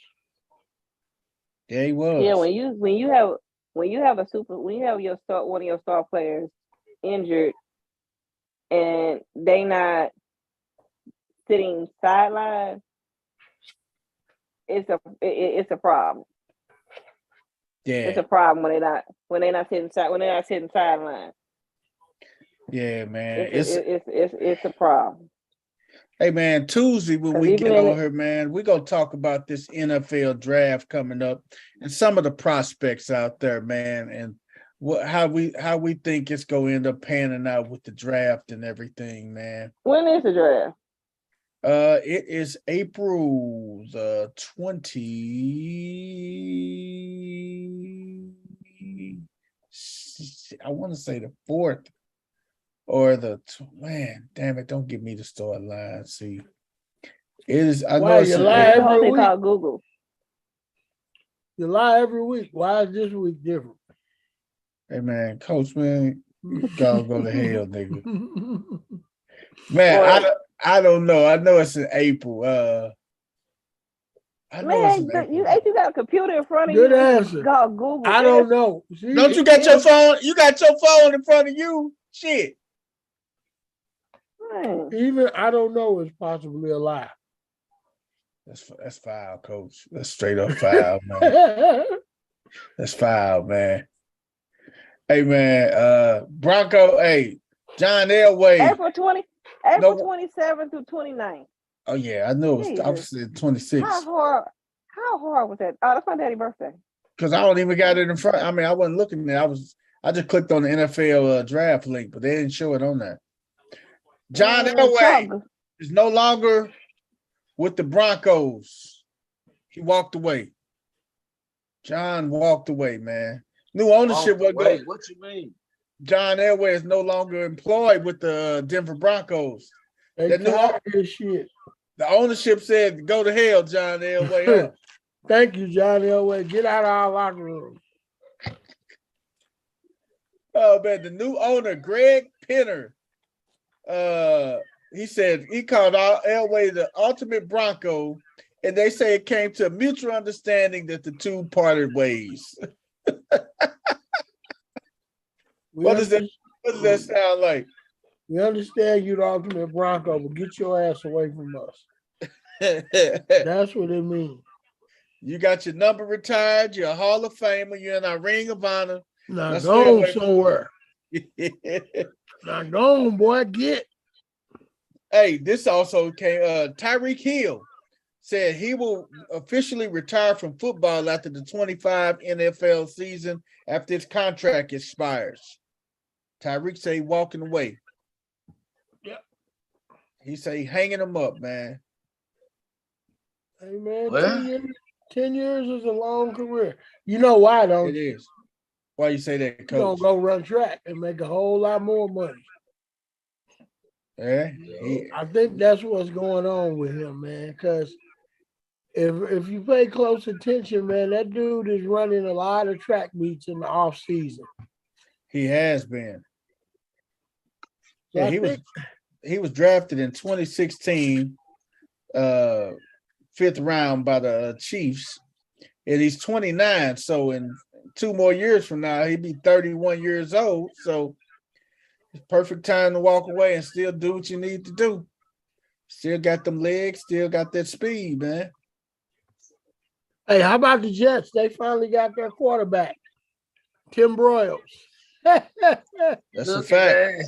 Yeah, he was. Yeah, when you have one of your star players injured and they not sitting sideline, it's a problem. Yeah, it's a problem when they're not sitting sideline. Yeah, man, it's a problem. Hey, man, Tuesday when we get on here, man, we're going to talk about this NFL draft coming up and some of the prospects out there, man, and how we think it's going to end up panning out with the draft and everything, man. When is the draft? It is April the 20. I want to say the 4th. Or man, damn it! Don't give me the start line. See, it is. I know you lie every week. Google. You lie every week. Why is this week different? Hey, man, Coach, man, you gotta go to hell, nigga. Man, I don't know. I know it's in April. I know it's in April. You got a computer in front of you. Good answer. Go Google. I don't know. See, don't you got your phone? You got your phone in front of you. Shit. Even I don't know is possibly a lie. That's foul, Coach. That's straight up foul, man. That's foul, man. Hey, man, Bronco, hey, John Elway. April No. 27th through 29th. Oh yeah, I know it was Jesus. opposite 26. How hard was that? Oh, that's my daddy's birthday. Because I don't even got it in front. I mean, I wasn't looking there. I just clicked on the NFL draft link, but they didn't show it on there. John Elway is no longer with the Broncos. He walked away. John walked away, man. New ownership was going. What you mean? John Elway is no longer employed with the Denver Broncos. They tired of this shit. The ownership said, "Go to hell, John Elway." Thank you, John Elway. Get out of our locker room. Oh man, the new owner, Greg Penner, he said he called Elway the ultimate Bronco, and they say it came to a mutual understanding that the two parted ways. What does that sound like? We understand you the ultimate Bronco, but get your ass away from us. That's what it means. You got your number retired. You're a Hall of Famer. You're in our Ring of Honor. Now go on somewhere. Now go on, boy. Get. Hey, this also came. Tyreek Hill said he will officially retire from football after the 25 NFL season after his contract expires. Tyreek said he walking away. Yep. He said he hanging him up, man. Hey, man, 10 years is a long career. You know why, don't you? It is. Why you say that, Coach? You're going to go run track and make a whole lot more money. Yeah. I think that's what's going on with him, man, because if you pay close attention, man, that dude is running a lot of track meets in the off season. He has been. Yeah, he was drafted in 2016, fifth round by the Chiefs, and he's 29. So in 2 more years from now, he'd be 31 years old. So it's perfect time to walk away and still do what you need to do. Still got them legs, still got that speed, man. Hey, how about the Jets? They finally got their quarterback, Tim Broyles. That's a fact.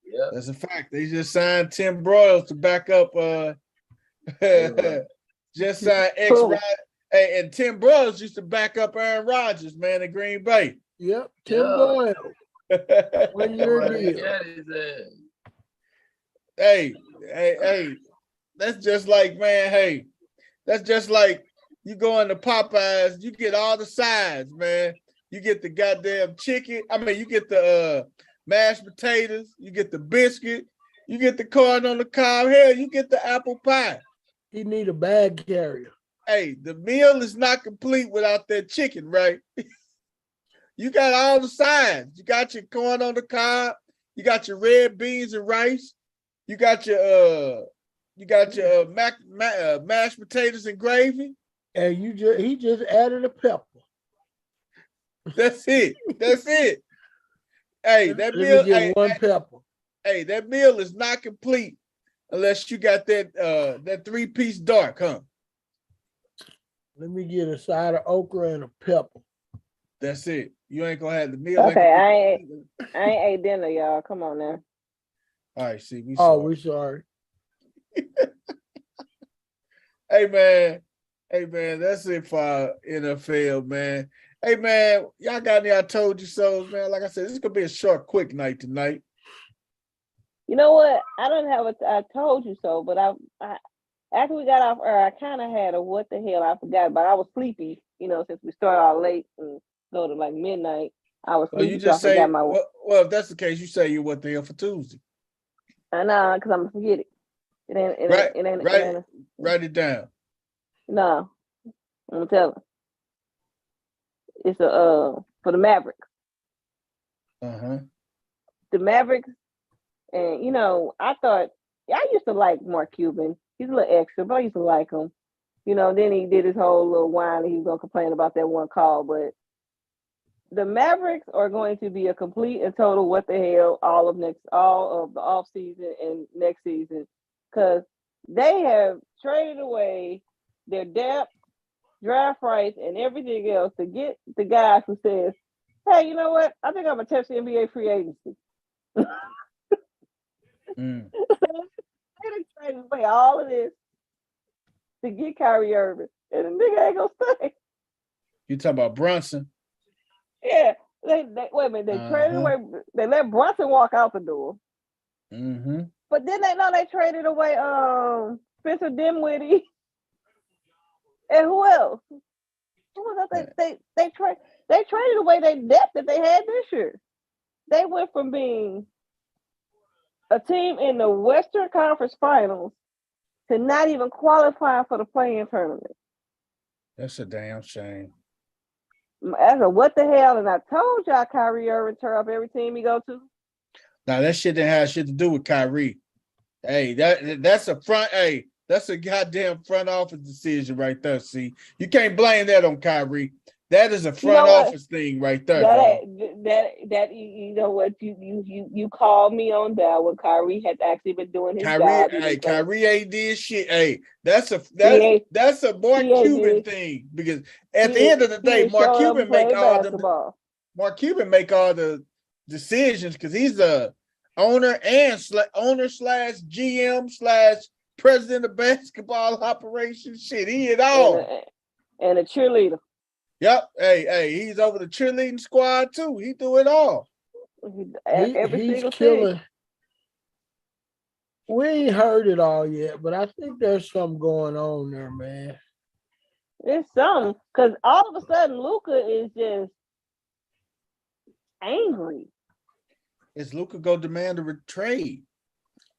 Yep. That's a fact. They just signed Tim Broyles to back up. Just signed Rod. Hey, and Tim Broyles used to back up Aaron Rodgers, man, in Green Bay. Yep, Tim Broyles. 1 year deal. Hey, that's just like, man, hey, that's just like you go into Popeyes, you get all the sides, man. You get the goddamn chicken. I mean, you get the mashed potatoes, you get the biscuit, you get the corn on the cob. Hell, you get the apple pie. He need a bag carrier. Hey, the meal is not complete without that chicken, right? You got all the sides. You got your corn on the cob. You got your red beans and rice. You got your mashed potatoes and gravy. And he just added a pepper. That's it. Hey, that meal. Pepper. Hey, that meal is not complete unless you got that 3-piece dark, huh? Let me get a side of okra and a pepper. That's it. You ain't gonna have the meal. Okay, I ain't ate dinner, y'all. Come on now. All right, see, we sorry. Hey man, that's it for our NFL, man. Hey man, y'all got any I told you so, man? Like I said, this is gonna be a short, quick night tonight. You know what? I don't have I told you so, but I after we got off air, I kind of had a what the hell, I forgot, but I was sleepy, since we started out late and go to like midnight. I was sleepy. You just say, well, if that's the case, you say you what the hell for Tuesday. I know, because I'm gonna forget it. Write it down. No, I'm gonna tell her. It's for the Mavericks. The Mavericks, and I thought I used to like Mark Cuban. He's a little extra, but I used to like him. Then he did his whole little whine and he was gonna complain about that one call. But the Mavericks are going to be a complete and total what the hell all of the off season and next season, because they have traded away their depth, draft rights, and everything else to get the guy who says, "Hey, you know what? I think I'm gonna test the NBA free agency." Mm. They done traded away all of this to get Kyrie Irving, and the nigga ain't gonna stay. You talking about Brunson? Yeah, they wait a minute. They traded away. They let Brunson walk out the door, Mm-hmm. but then they traded away Spencer Dinwiddie and who else? Who was that? They traded away their depth that they had this year. They went from being a team in the Western Conference Finals to not even qualifying for the play-in tournament. That's a damn shame. As a what the hell? And I told y'all Kyrie Irving tear up every team he go to. Now that shit didn't have shit to do with Kyrie. Hey, that's a front. Hey, that's a goddamn front office decision right there. See, you can't blame that on Kyrie. That is a front office thing right there, dog. That you know what you called me on that when Kyrie had actually been doing his job. Kyrie ain't did shit. Hey, that's a Mark Cuban thing, because at the end of the day, Mark Cuban make all the decisions because he's the owner and owner / GM / president of basketball operations. Shit, he it all. And a cheerleader. Yep. Hey, he's over the cheerleading squad too. He do it all. He's killing. Thing. We ain't heard it all yet, but I think there's something going on there, man. It's something, because all of a sudden Luka is just angry. Is Luka go demand a trade?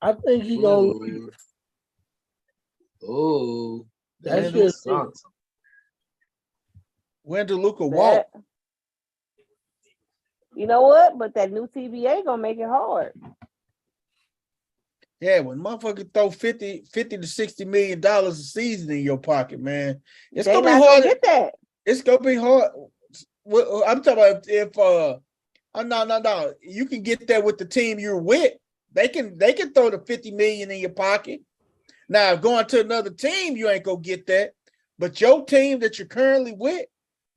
I think he gonna leave. Oh, that's just something. When do Luka walk? You know what? But that new CBA gonna make it hard. Yeah, when motherfuckers throw $50 to $60 million a season in your pocket, man, it's gonna be hard. Get that. It's gonna be hard. I'm talking about if no. You can get that with the team you're with. They can throw the $50 million in your pocket. Now going to another team, you ain't gonna get that. But your team that you're currently with,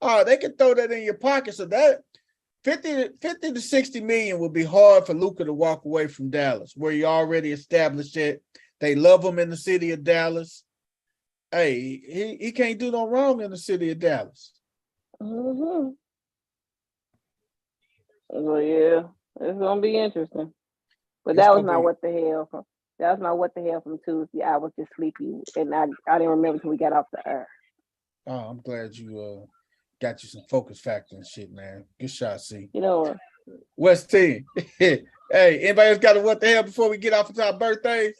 they can throw that in your pocket. So that 50 to 60 million would be hard for Luka to walk away from Dallas, where he already established it. They love him in the city of Dallas. Hey, he can't do no wrong in the city of Dallas. Mm-hmm. Well, yeah, it's gonna be interesting. But that was not what the hell from. That was not what the hell from Tuesday. I was just sleepy, and I didn't remember until we got off the air. Oh, I'm glad you got you some focus factor and shit, man. Good shot, C. You know, West team. Hey, anybody else got a what the hell before we get off into our birthdays?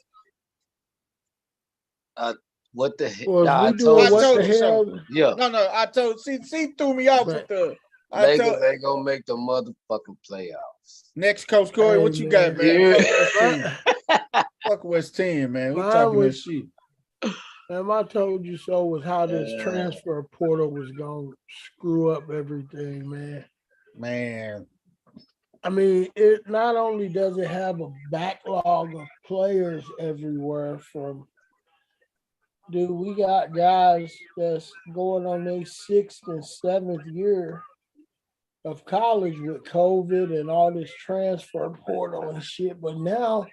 What the hell? Well, I told what the hell? So. Yeah. No. I told. C threw me off with the. Lakers ain't gonna make the motherfucking playoffs. Next, Coach Corey, what you got, man? Fuck West team, man. We talking that shit. And I told you so was how this transfer portal was gonna screw up everything, man. Man. I mean, it not only does it have a backlog of players everywhere from, dude, we got guys that's going on their 6th and 7th year of college with COVID and all this transfer portal and shit. But now,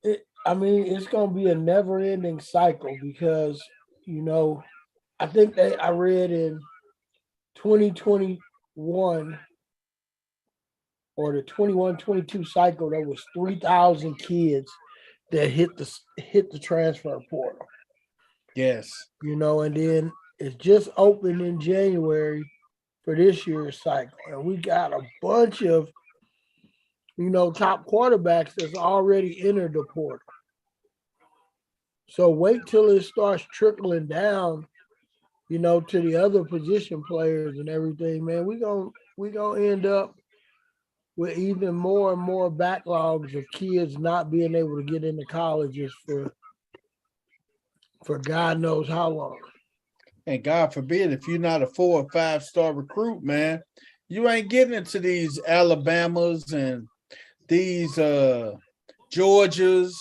it's going to be a never-ending cycle because, I think I read in 2021 or the 21-22 cycle, there was 3,000 kids that hit the transfer portal. Yes. And then it's just opened in January for this year's cycle. And we got a bunch of, top quarterbacks that's already entered the portal. So wait till it starts trickling down, to the other position players and everything, man. We're gonna end up with even more and more backlogs of kids not being able to get into colleges for God knows how long. And God forbid, if you're not a 4 or 5 star recruit, man, you ain't getting into these Alabamas and these Georgias,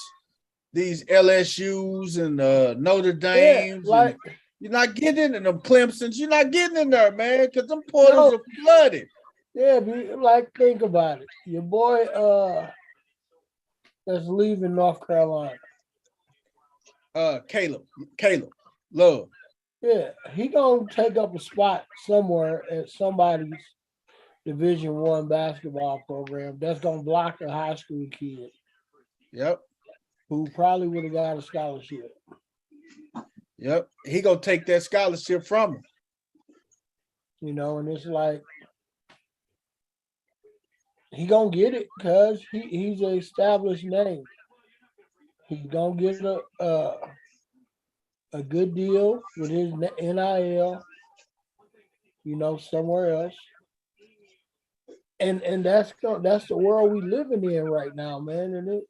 these LSUs and Notre Dames. Yeah, you're not getting in them Clemsons. You're not getting in there, man, because them portals are flooded. Yeah, think about it. Your boy that's leaving North Carolina. Caleb Love. Yeah, he gonna take up a spot somewhere at somebody's Division I basketball program that's gonna block a high school kid Yep. who probably would have got a scholarship. Yep. He gonna take that scholarship from him. And it's like he gonna get it because he's an established name. He gonna get a good deal with his NIL, somewhere else. And that's the world we living in right now, man. And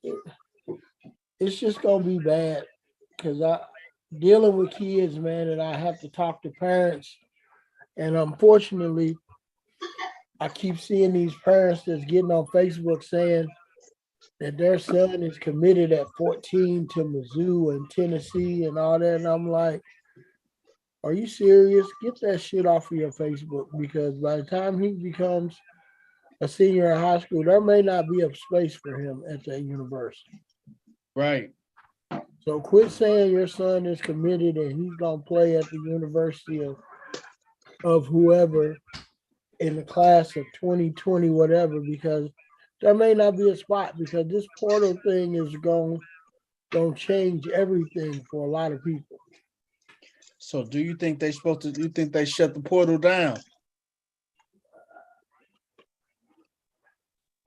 it's just gonna be bad because I dealing with kids, man, and I have to talk to parents. And unfortunately, I keep seeing these parents that's getting on Facebook saying that their son is committed at 14 to Mizzou and Tennessee and all that. And I'm like, are you serious? Get that shit off of your Facebook because by the time he becomes a senior in high school, there may not be a space for him at that university. Right. So quit saying your son is committed and he's gonna play at the university of whoever in the class of 2020, whatever, because there may not be a spot because this portal thing is going to change everything for a lot of people. So do you think they supposed to? You think they shut the portal down?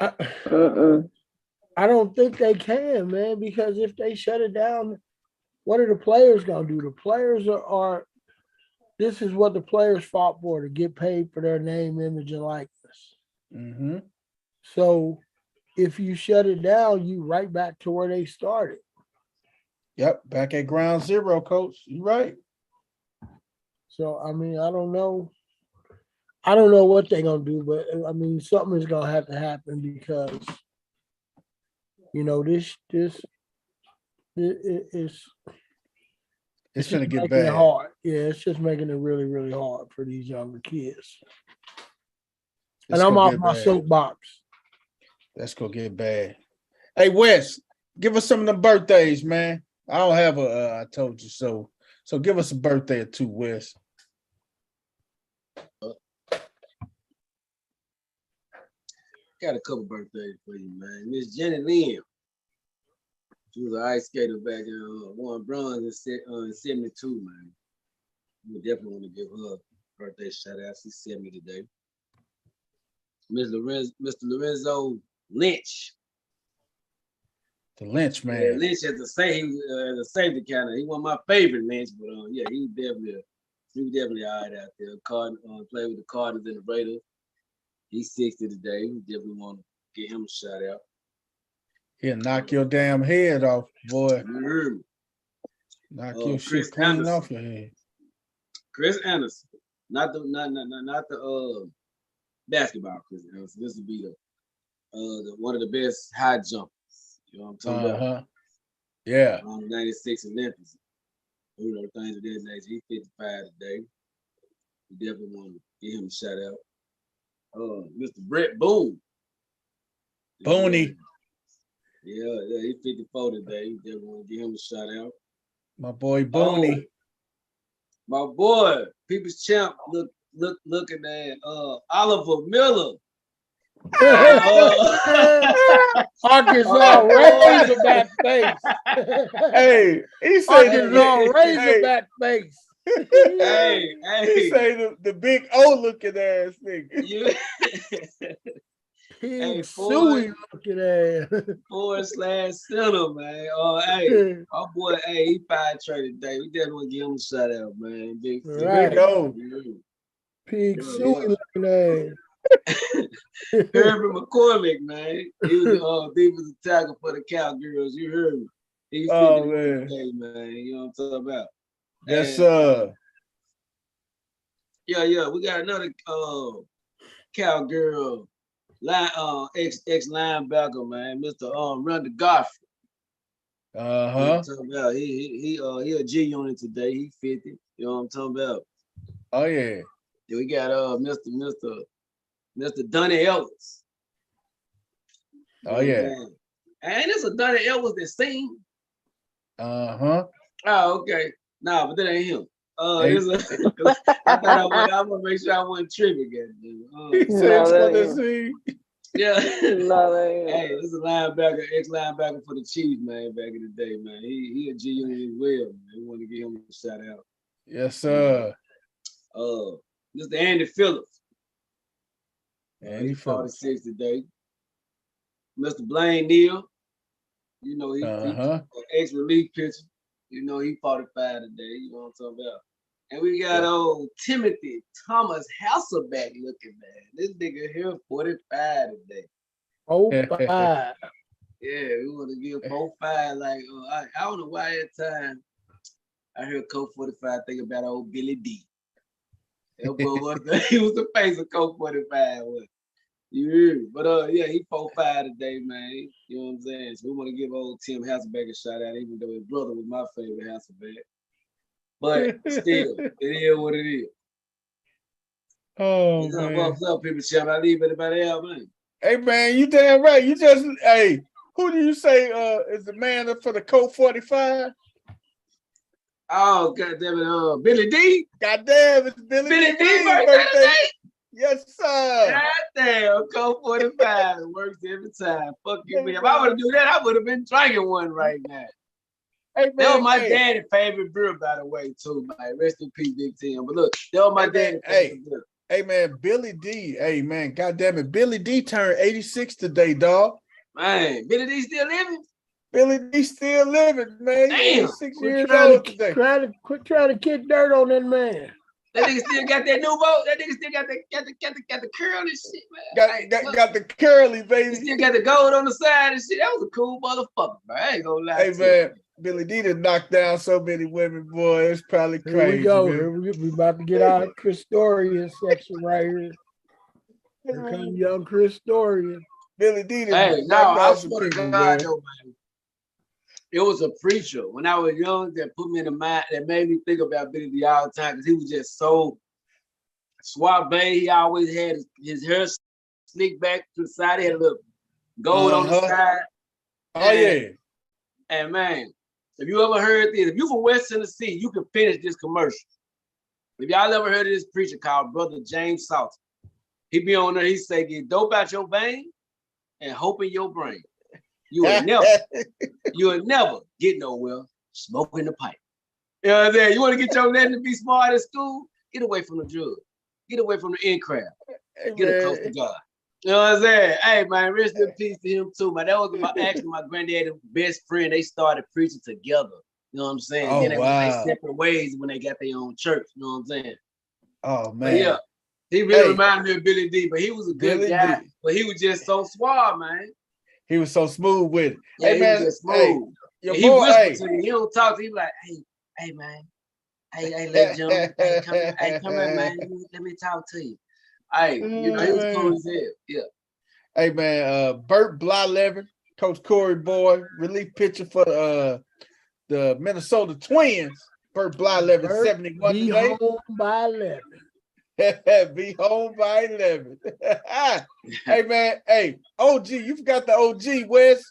I don't think they can, man, because if they shut it down, what are the players going to do? The players are this is what the players fought for, to get paid for their name, image, and likeness. Mm-hmm. So if you shut it down, you right back to where they started. Yep, back at ground zero, coach. You're right. So I mean, I don't know. I don't know what they're gonna do, but I mean, something is gonna have to happen because this It's gonna get making it bad. hard. Yeah, it's just making it really, really hard for these younger kids. And I'm off my soapbox. That's gonna get bad. Hey, Wes, give us some of the birthdays, man. I don't have I told you so. So give us a birthday or two, Wes. Got a couple birthdays for you, man. Miss Jenny Lynn. She was an ice skater back in won bronze in 72, man. We definitely want to give her a birthday shout out. She's 70 today. Mr. Lorenzo Lynch. The Lynch man. Yeah, Lynch as a safety counter. He was my favorite Lynch, but yeah, he was definitely all right out there. Played with the Cardinals and the Raiders. He's 60 today. We definitely want to give him a shout out. He'll knock your damn head off, boy. You heard me. Knock your shit clean off your head. Chris Anderson, not the basketball Chris Anderson. This would be the one of the best high jumpers. You know what I'm talking about? Yeah. 96 Olympics. Things of that nature. He's 55 today. We definitely want to give him a shout out. Mr. Brett Boone. Booney. Yeah, he's 54 today. We definitely want to give him a shout out. My boy Booney. My boy, People's Champ, looking at Oliver Miller. Arkansas Razorback face. Hey, he said Arkansas Razorback face. Hey. He say the big O looking ass nigga. Yeah. Hey, Suey looking ass. /center, man. Hey, my boy, he fire traded today. We definitely want to give him a shout out, man. Big O. Pig Suey looking ass. Herbert McCormick, man. He was the defensive tackle for the Cowgirls. You heard me. He's 50 today, man. You know what I'm talking about? Yes, sir. Yeah. We got another Cowgirl ex linebacker, man, Mr. Randall Godfrey. Talking about he a G unit today. He 50. You know what I'm talking about? Oh yeah. We got Mr. Donnie Ellis. Oh yeah. And it's a Donnie Edwards that sing. Uh-huh. Oh, okay. Nah, but that ain't him. Hey. It's I thought I want to make sure I wasn't tripping. He said it's what they see. Yeah. No, Hey, this is a linebacker, ex-linebacker for the Chiefs, man, back in the day, man. He a G unit as well, man. We want to give him a shout out. Yes, sir. Mr. Andy Phillips. Andy He's Phillips. 46 today. Mr. Blaine Neal. You know, he's an ex-relief pitcher. You know, he 45 today. You know what I'm talking about? And we got old Timothy Thomas Hasselback looking, man. This nigga here 45 today. 45. Yeah, we want to give 45. Like, I don't know why at time I heard Coke 45 think about old Billy D. That boy he was the face of Coke 45. Yeah, but yeah, he 45 today, man. You know what I'm saying? So we want to give old Tim Hasselback a shout out, even though his brother was my favorite Hasselback. But still, it is what it is. Oh, man. What's up, people? Shall I leave anybody out, man? Hey, man, you damn right. You just, hey, who do you say is the man for the Colt 45? Oh, goddamn it, Billy D. Goddamn, it's Billy D. Birthday today. Yes, sir. Goddamn, Colt 45. It works every time. Fuck you, man. If I would have do that, I would have been drinking one right now. Hey, man, that was my daddy's favorite beer, by the way, too, man. Rest in peace, Big Tim. But look, that was my daddy's favorite beer. Hey, man, Billy D. Hey, man, goddamn it. Billy D turned 86 today, dog. Man, Billy D still living? Billy D still living, man. Damn. 86 years old today. Quit trying to kick dirt on that man. That nigga still got that new boat. That nigga still got the curly shit, man. Got the curly, baby. He still got the gold on the side and shit. That was a cool motherfucker, man. I ain't gonna lie. Hey, man, Billy D done knocked down so many women, boy. It's probably crazy. Here we go. Here we about to get our Christorian section right here. Here comes young Christorian. Billy D. Hey, no, I swear to God, though, man. It was a preacher when I was young that put me in the mind, that made me think about Billy D all the time, because he was just so suave. He always had his hair slicked back to the side. He had a little gold on the side. Oh, yeah. And man, if you ever heard this, if you from West Tennessee, you can finish this commercial. If y'all ever heard of this preacher called Brother James Salter, he be on there, he say, get dope out your vein and hope in your brain. You will never get nowhere smoking the pipe. You know what I'm saying? You want to get your letting to be smart at school? Get away from the drugs. Get away from the in crowd. Get close to God. You know what I'm saying? Hey, man, rest in peace to him too, man. That was actually my granddad's best friend. They started preaching together. You know what I'm saying? Oh, then they went wow. separate ways when they got their own church. You know what I'm saying? Oh, man. But yeah, he really reminded me of Billy D, but he was a good guy. But he was just so suave, man. He was so smooth with it. Yeah, hey, man, he was just smooth. Your he boy, whispered to me. He don't talk to you. He be like, hey, man. Hey, Lil John. Come here, man. Let me talk to you. Hey, you know, he was cool as hell. Yeah. Hey, man, Bert Blyleven, Coach Corey boy, relief pitcher for the Minnesota Twins. Bert Blyleven, 71 be today. Home by 11. Be home by 11. Hey, man. Hey, OG, you forgot the OG, Wes.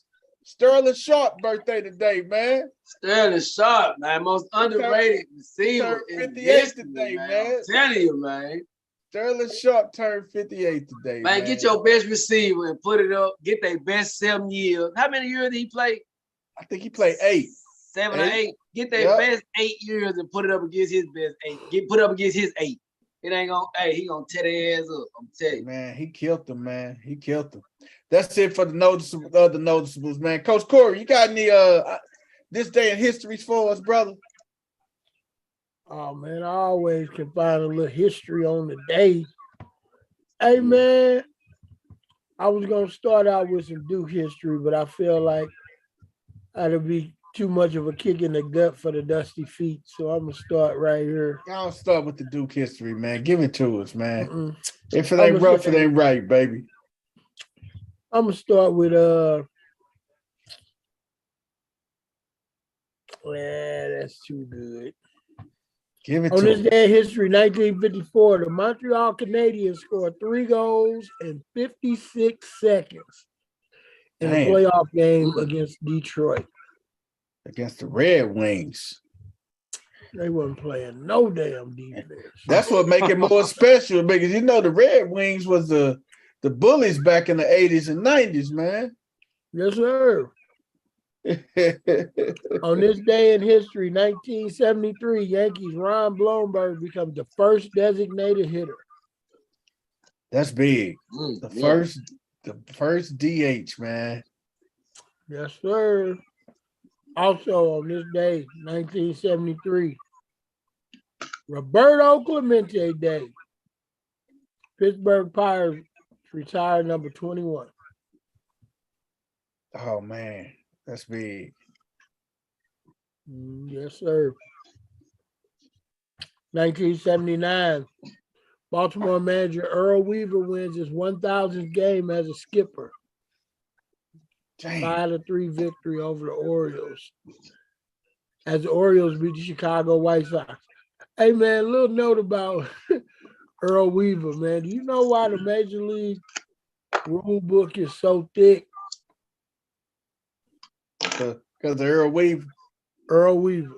Sterling Sharp birthday today, man. Sterling Sharp, man. Most underrated receiver in history, today, man. I'm telling you, man. Sterling Sharp turned 58 today, man. Get your best receiver and put it up. Get their best 7 years. How many years did he play? I think he played 8. 7 or 8. Get their best 8 years and put it up against his best 8. Put up against his 8. It ain't gonna, he gonna tear their ass up. I'm telling you. Man, he killed them, man. He killed them. That's it for the noticeables, man. Coach Corey, you got any this day in history for us, brother? Oh man, I always can find a little history on the day. Hey man, I was gonna start out with some Duke history, but I feel like that'd be too much of a kick in the gut for the dusty feet. So I'm gonna start right here. I'll start with the Duke history, man. Give it to us, man. If it ain't rough, it ain't right, baby. I'm gonna start with that's too good. Give it on to this us. day in history, 1954, the Montreal Canadiens scored 3 goals in 56 seconds in a Damn. playoff game against Detroit. Against the Red Wings. They wasn't playing no damn defense. That's what make it more special because you know the Red Wings was the bullies back in the 80s and 90s, man. Yes, sir. On this day in history, 1973, Yankees Ron Blomberg becomes the first designated hitter. That's big. The first DH, man. Yes, sir. Also on this day, 1973, Roberto Clemente Day. Pittsburgh Pirates retired number 21. Oh man, that's big. Yes, sir. 1979, Baltimore manager Earl Weaver wins his 1,000th game as a skipper. Damn. 5-3 victory over the Orioles. As the Orioles beat the Chicago White Sox. Hey man, little note about Earl Weaver, man. Do you know why the Major League rule book is so thick? Because of Earl Weaver. Earl Weaver.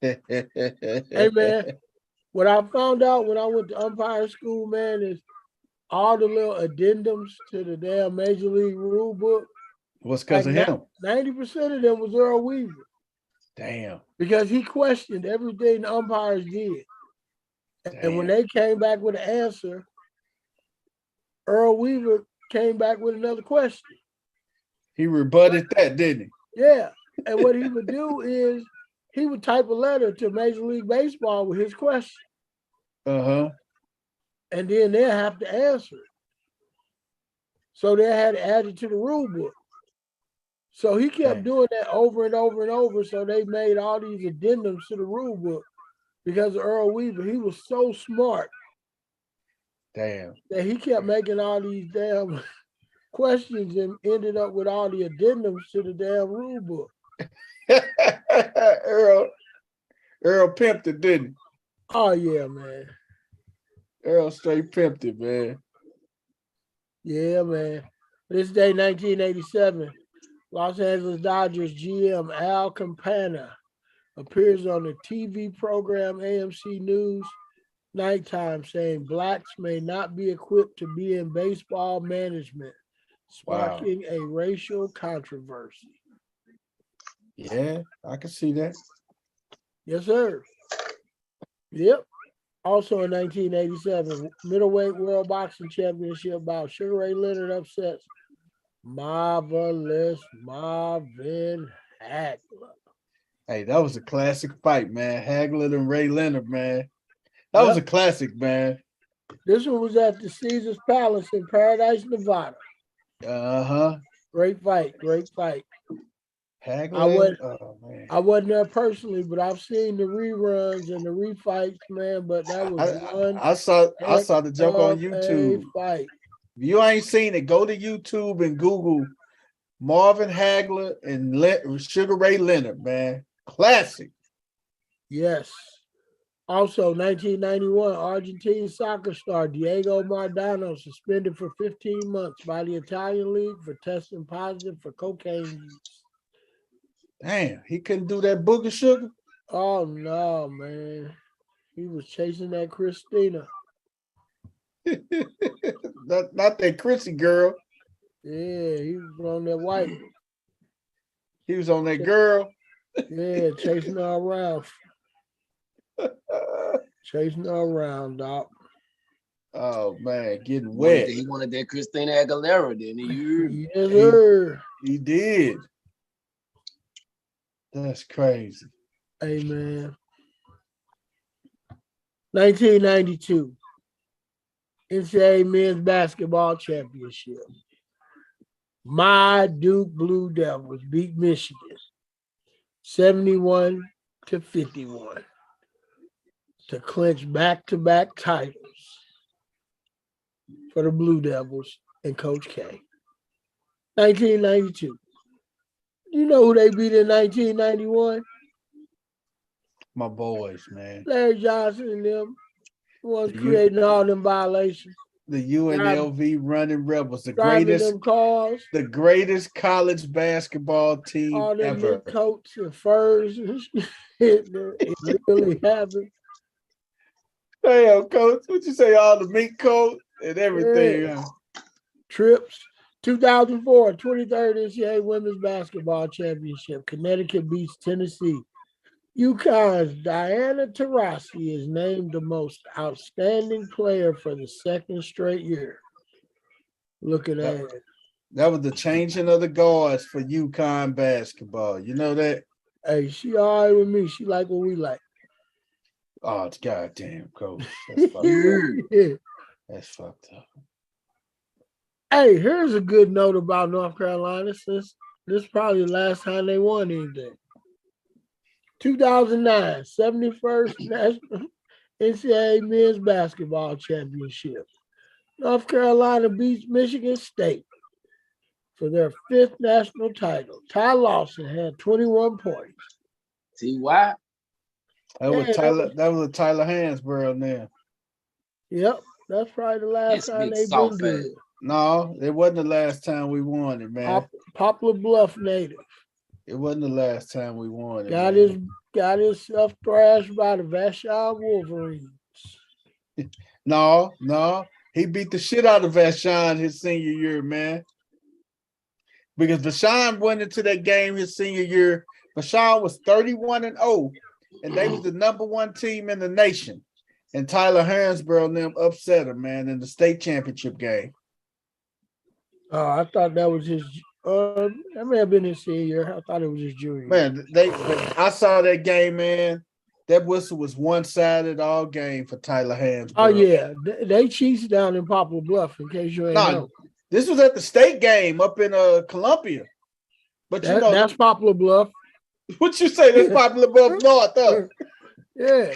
Hey man, what I found out when I went to umpire school, man, is all the little addendums to the damn Major League rule book. What's because of him? 90% of them was Earl Weaver. Damn. Because he questioned everything the umpires did. And when they came back with an answer, Earl Weaver came back with another question. He rebutted that, didn't he? Yeah. And what he would do is he would type a letter to Major League Baseball with his question. Uh-huh. And then they'll have to answer it. So they had to add it to the rule book. So he kept doing that over and over and over. So they made all these addendums to the rule book because of Earl Weaver. He was so smart. Damn. That he kept making all these damn questions and ended up with all the addendums to the damn rule book. Earl pimped it, didn't he? Oh yeah, man. Earl straight pimped it, man. Yeah, man. This day, 1987, Los Angeles Dodgers GM Al Campana appears on the TV program AMC News Nighttime saying blacks may not be equipped to be in baseball management, sparking a racial controversy. Yeah, I can see that. Yes, sir. Yep. Also in 1987, middleweight world boxing championship bout, Sugar Ray Leonard upsets Marvelous Marvin Hagler. Hey, that was a classic fight, man. Hagler and Ray Leonard, man. That was a classic, man. This one was at the Caesars Palace in Paradise, Nevada. Uh-huh. Great fight, great fight. Hagler. I wasn't there personally, but I've seen the reruns and the refights, man. But that was I saw the joke on YouTube. Fight. If you ain't seen it, go to YouTube and Google Marvin Hagler and Sugar Ray Leonard, man. Classic. Yes. Also, 1991, Argentine soccer star Diego Maradona suspended for 15 months by the Italian league for testing positive for cocaine use. Damn, he couldn't do that booger sugar? Oh, no, man. He was chasing that Christina. not that Chrissy girl. Yeah, he was on that white. He was on that girl. Yeah, chasing her around. Chasing her around, Doc. Oh, man, getting wet. He wanted that Christina Aguilera, didn't he? Yes, sir. He did. That's crazy. Hey, man. 1992. NCAA Men's Basketball Championship. My Duke Blue Devils beat Michigan 71-51 to clinch back-to-back titles for the Blue Devils and Coach K. 1992. You know who they beat in 1991? My boys, man. Larry Johnson and them ones creating all them violations. The UNLV Running Rebels, driving them cars. The greatest college basketball team all them ever. Mink coats and furs and shit. It really happened. Damn, coach, what you say? All the mink coats and everything. Yeah. Trips. 2004, 23rd NCAA Women's Basketball Championship. Connecticut beats Tennessee. UConn's Diana Taurasi is named the most outstanding player for the second straight year. Look at that. That was the changing of the guards for UConn basketball. You know that? Hey, she all right with me. She like what we like. Oh, it's goddamn, coach. That's fucked up. Yeah. That's fucked up. Hey, here's a good note about North Carolina since this is probably the last time they won anything. 2009, 71st National NCAA Men's Basketball Championship. North Carolina beats Michigan State for their 5th national title. Ty Lawson had 21 points. T.Y. That was Tyler Hansborough now. Yep, that's probably the last time they've been good. No, it wasn't the last time we won it, man. Poplar Bluff native. It wasn't the last time we won it. Got himself thrashed by the Vashon Wolverines. No. He beat the shit out of Vashon his senior year, man. Because Vashon went into that game his senior year. Vashon was 31-0, and they was the #1 team in the nation. And Tyler Hansborough and them upset him, man, in the state championship game. Oh, I thought that was his. That may have been his senior year. I thought it was his junior. Man, I saw that game, man. That whistle was one-sided all game for Tyler Hansborough. Oh yeah, they cheats down in Poplar Bluff. In case you ain't know, this was at the state game up in Columbia. But that's Poplar Bluff. What you say? That's Poplar Bluff North, huh? Yeah.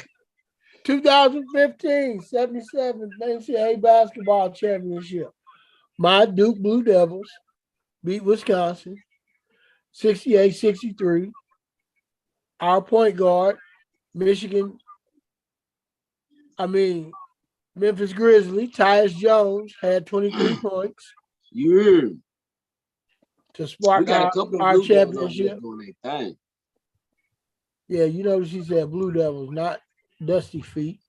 2015, 77th NCAA Basketball Championship. My Duke Blue Devils beat Wisconsin 68-63. Our point guard, Memphis Grizzlies, Tyus Jones had 23 points. Yeah. To spark our championship. Yeah, you know she said Blue Devils, not Dusty Feet.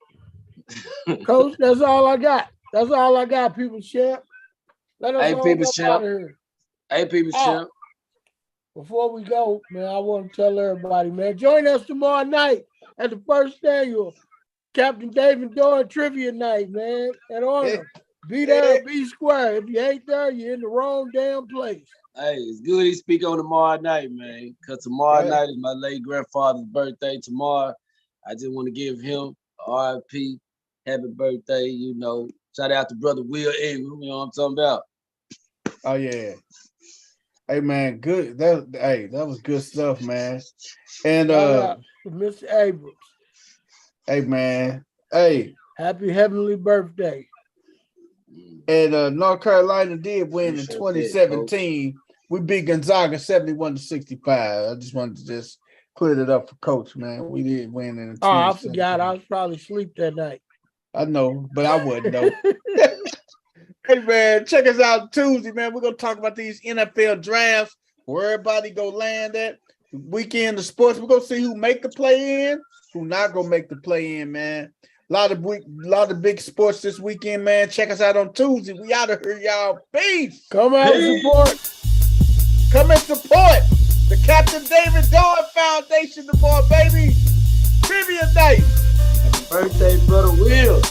Coach, that's all I got. That's all I got, People's Champ. Let us all People's Champ. Out of here. Hey, People's Champ. Before we go, man, I want to tell everybody, man, join us tomorrow night at the first annual Captain David Dorn Trivia Night, man, at Arnold. Be there, be square. If you ain't there, you're in the wrong damn place. Hey, it's good he speak on tomorrow night, man, because tomorrow night is my late grandfather's birthday tomorrow. I just want to give him RIP, happy birthday, you know. Shout out to brother Will Ingram, you know what I'm talking about. Oh, yeah. Hey, man, good. That was good stuff, man. And Mr. Abrams. Hey, man. Hey. Happy heavenly birthday. And North Carolina did win in 2017. We beat Gonzaga 71-65. I just wanted to just put it up for Coach, man. We did win in. Oh, I forgot. I was probably asleep that night. I know, but I wouldn't know. Hey, man, check us out Tuesday, man. We're going to talk about these NFL drafts, where everybody go land at. Weekend of sports. We're going to see who make the play in, who not going to make the play in, man. A lot of big sports this weekend, man. Check us out on Tuesday. We out of here, y'all. Peace. Come out and support. Come and support the Captain David Dorn Foundation tomorrow, baby. Trivia night. Happy birthday, brother Will.